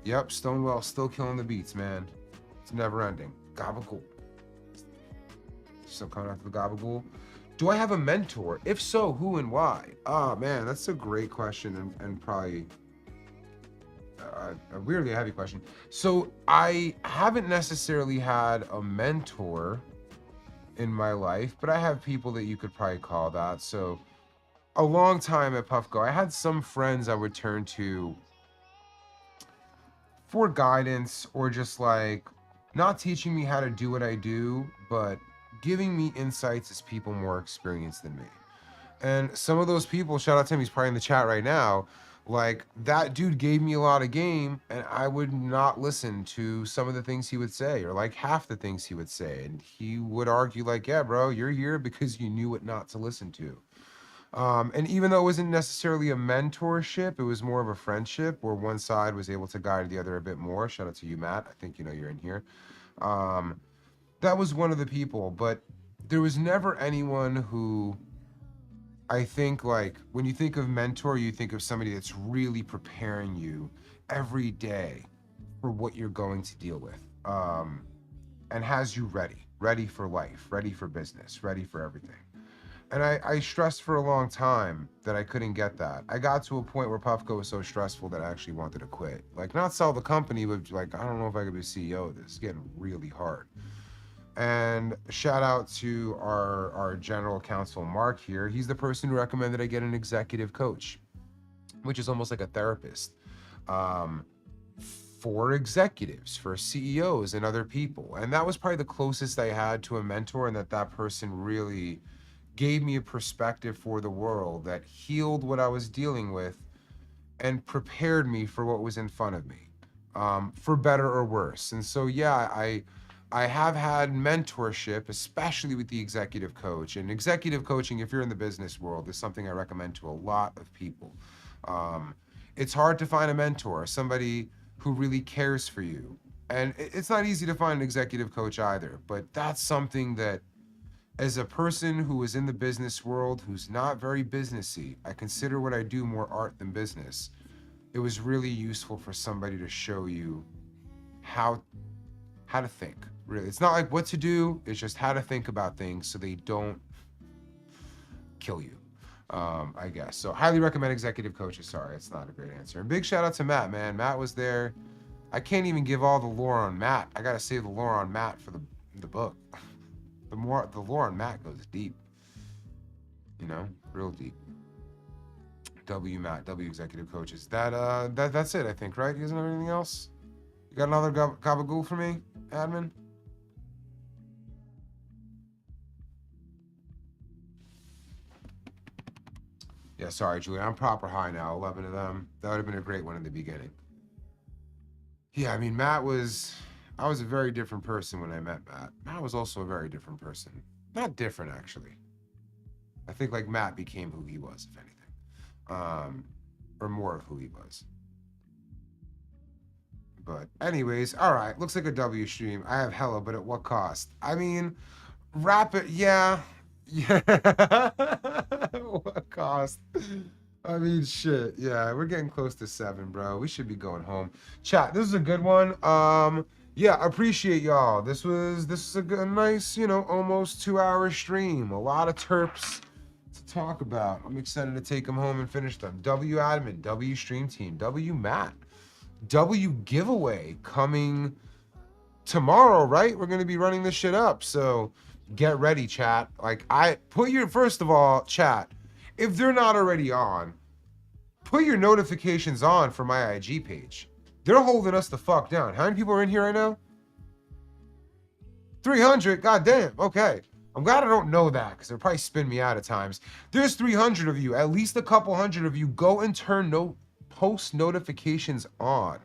Speaker 1: Yep, Stonewall still killing the beats, man. It's never ending. Gabagool. Still coming after the Gabagool. Do I have a mentor? If so, who and why? Oh man, that's a great question and probably a weirdly heavy question. So I haven't necessarily had a mentor in my life, but I have people that you could probably call that. So a long time at PuffGo, I had some friends I would turn to for guidance, or just like not teaching me how to do what I do, but giving me insights as people more experienced than me. And some of those people, shout out to him, he's probably in the chat right now, like that dude gave me a lot of game, and I would not listen to some of the things he would say, or like half the things he would say. And he would argue like, yeah, bro, you're here because you knew what not to listen to. And even though it wasn't necessarily a mentorship, it was more of a friendship where one side was able to guide the other a bit more. Shout out to you, Matt. I think you know you're in here. That was one of the people, but there was never anyone who, I think, like when you think of mentor, you think of somebody that's really preparing you every day for what you're going to deal with, and has you ready for life, ready for business, ready for everything. And I stressed for a long time that I couldn't get that. I got to a point where PuffGo was so stressful that I actually wanted to quit. Like, not sell the company, but like, I don't know if I could be CEO of this. It's getting really hard. And shout out to our general counsel, Mark here. He's the person who recommended I get an executive coach, which is almost like a therapist, for executives, for CEOs and other people. And that was probably the closest I had to a mentor, and that person really gave me a perspective for the world that healed what I was dealing with and prepared me for what was in front of me, for better or worse. And so, yeah, I have had mentorship, especially with the executive coach. And executive coaching, if you're in the business world, is something I recommend to a lot of people. It's hard to find a mentor, somebody who really cares for you. And it's not easy to find an executive coach either, but that's something that, as a person who is in the business world, who's not very businessy, I consider what I do more art than business. It was really useful for somebody to show you how to think. Really, it's not like what to do, it's just how to think about things so they don't kill you, I guess. So highly recommend executive coaches. Sorry, it's not a great answer. And big shout out to Matt, man. Matt was there. I can't even give all the lore on Matt. I gotta save the lore on Matt for the book. The lore on Matt goes deep, you know, real deep. Matt, executive coaches. That's it, I think, right? You doesn't have anything else? You got another gabagool for me, admin? Yeah, sorry, Julie. I'm proper high now. 11 of them. That would have been a great one in the beginning. Yeah, I mean, I was a very different person when I met Matt. Matt was also a very different person. Not different, actually. I think like Matt became who he was, if anything. Or more of who he was. But anyways, all right. Looks like a W stream. I have hella, but at what cost? I mean, rapid, yeah. Yeah. What cost? I mean, shit. Yeah, we're getting close to 7, bro. We should be going home. Chat, this is a good one. Yeah, appreciate y'all. This is a good, nice, you know, almost 2-hour stream. A lot of terps to talk about. I'm excited to take them home and finish them. W admin, W stream team, W Matt, W giveaway coming tomorrow, right? We're gonna be running this shit up, so get ready, chat. Like, first of all, chat, if they're not already on, put your notifications on for my IG page. They're holding us the fuck down. How many people are in here right now? 300. God damn. Okay. I'm glad I don't know that because it'll probably spin me out at times. There's 300 of you. At least a couple hundred of you. Go and turn post notifications on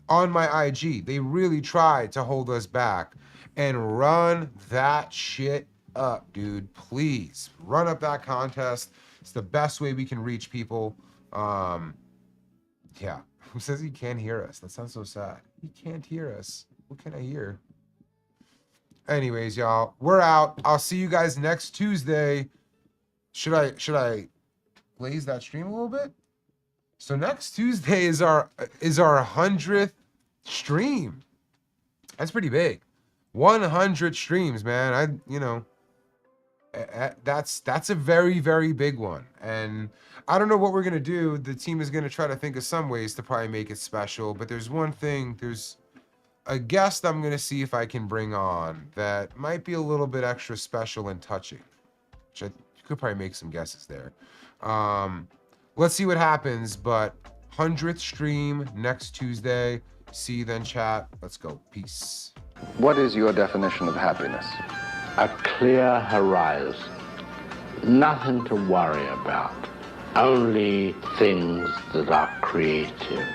Speaker 1: my IG. They really tried to hold us back. And run that shit up, dude. Please run up that contest. It's the best way we can reach people. Yeah. Who says he can't hear us? That sounds so sad. He can't hear us. What can I hear? Anyways, y'all, we're out. I'll see you guys next Tuesday. Should I blaze that stream a little bit? So next Tuesday is our 100th stream. That's pretty big. 100 streams, man. That's a very, very big one. And I don't know what we're gonna do. The team is gonna try to think of some ways to probably make it special. But there's one thing. There's a guest I'm gonna see if I can bring on that might be a little bit extra special and touching. Which you could probably make some guesses there. Let's see what happens. But 100th stream next Tuesday. See you then, chat. Let's go. Peace.
Speaker 5: What is your definition of happiness?
Speaker 3: A clear horizon. Nothing to worry about. Only things that are creative.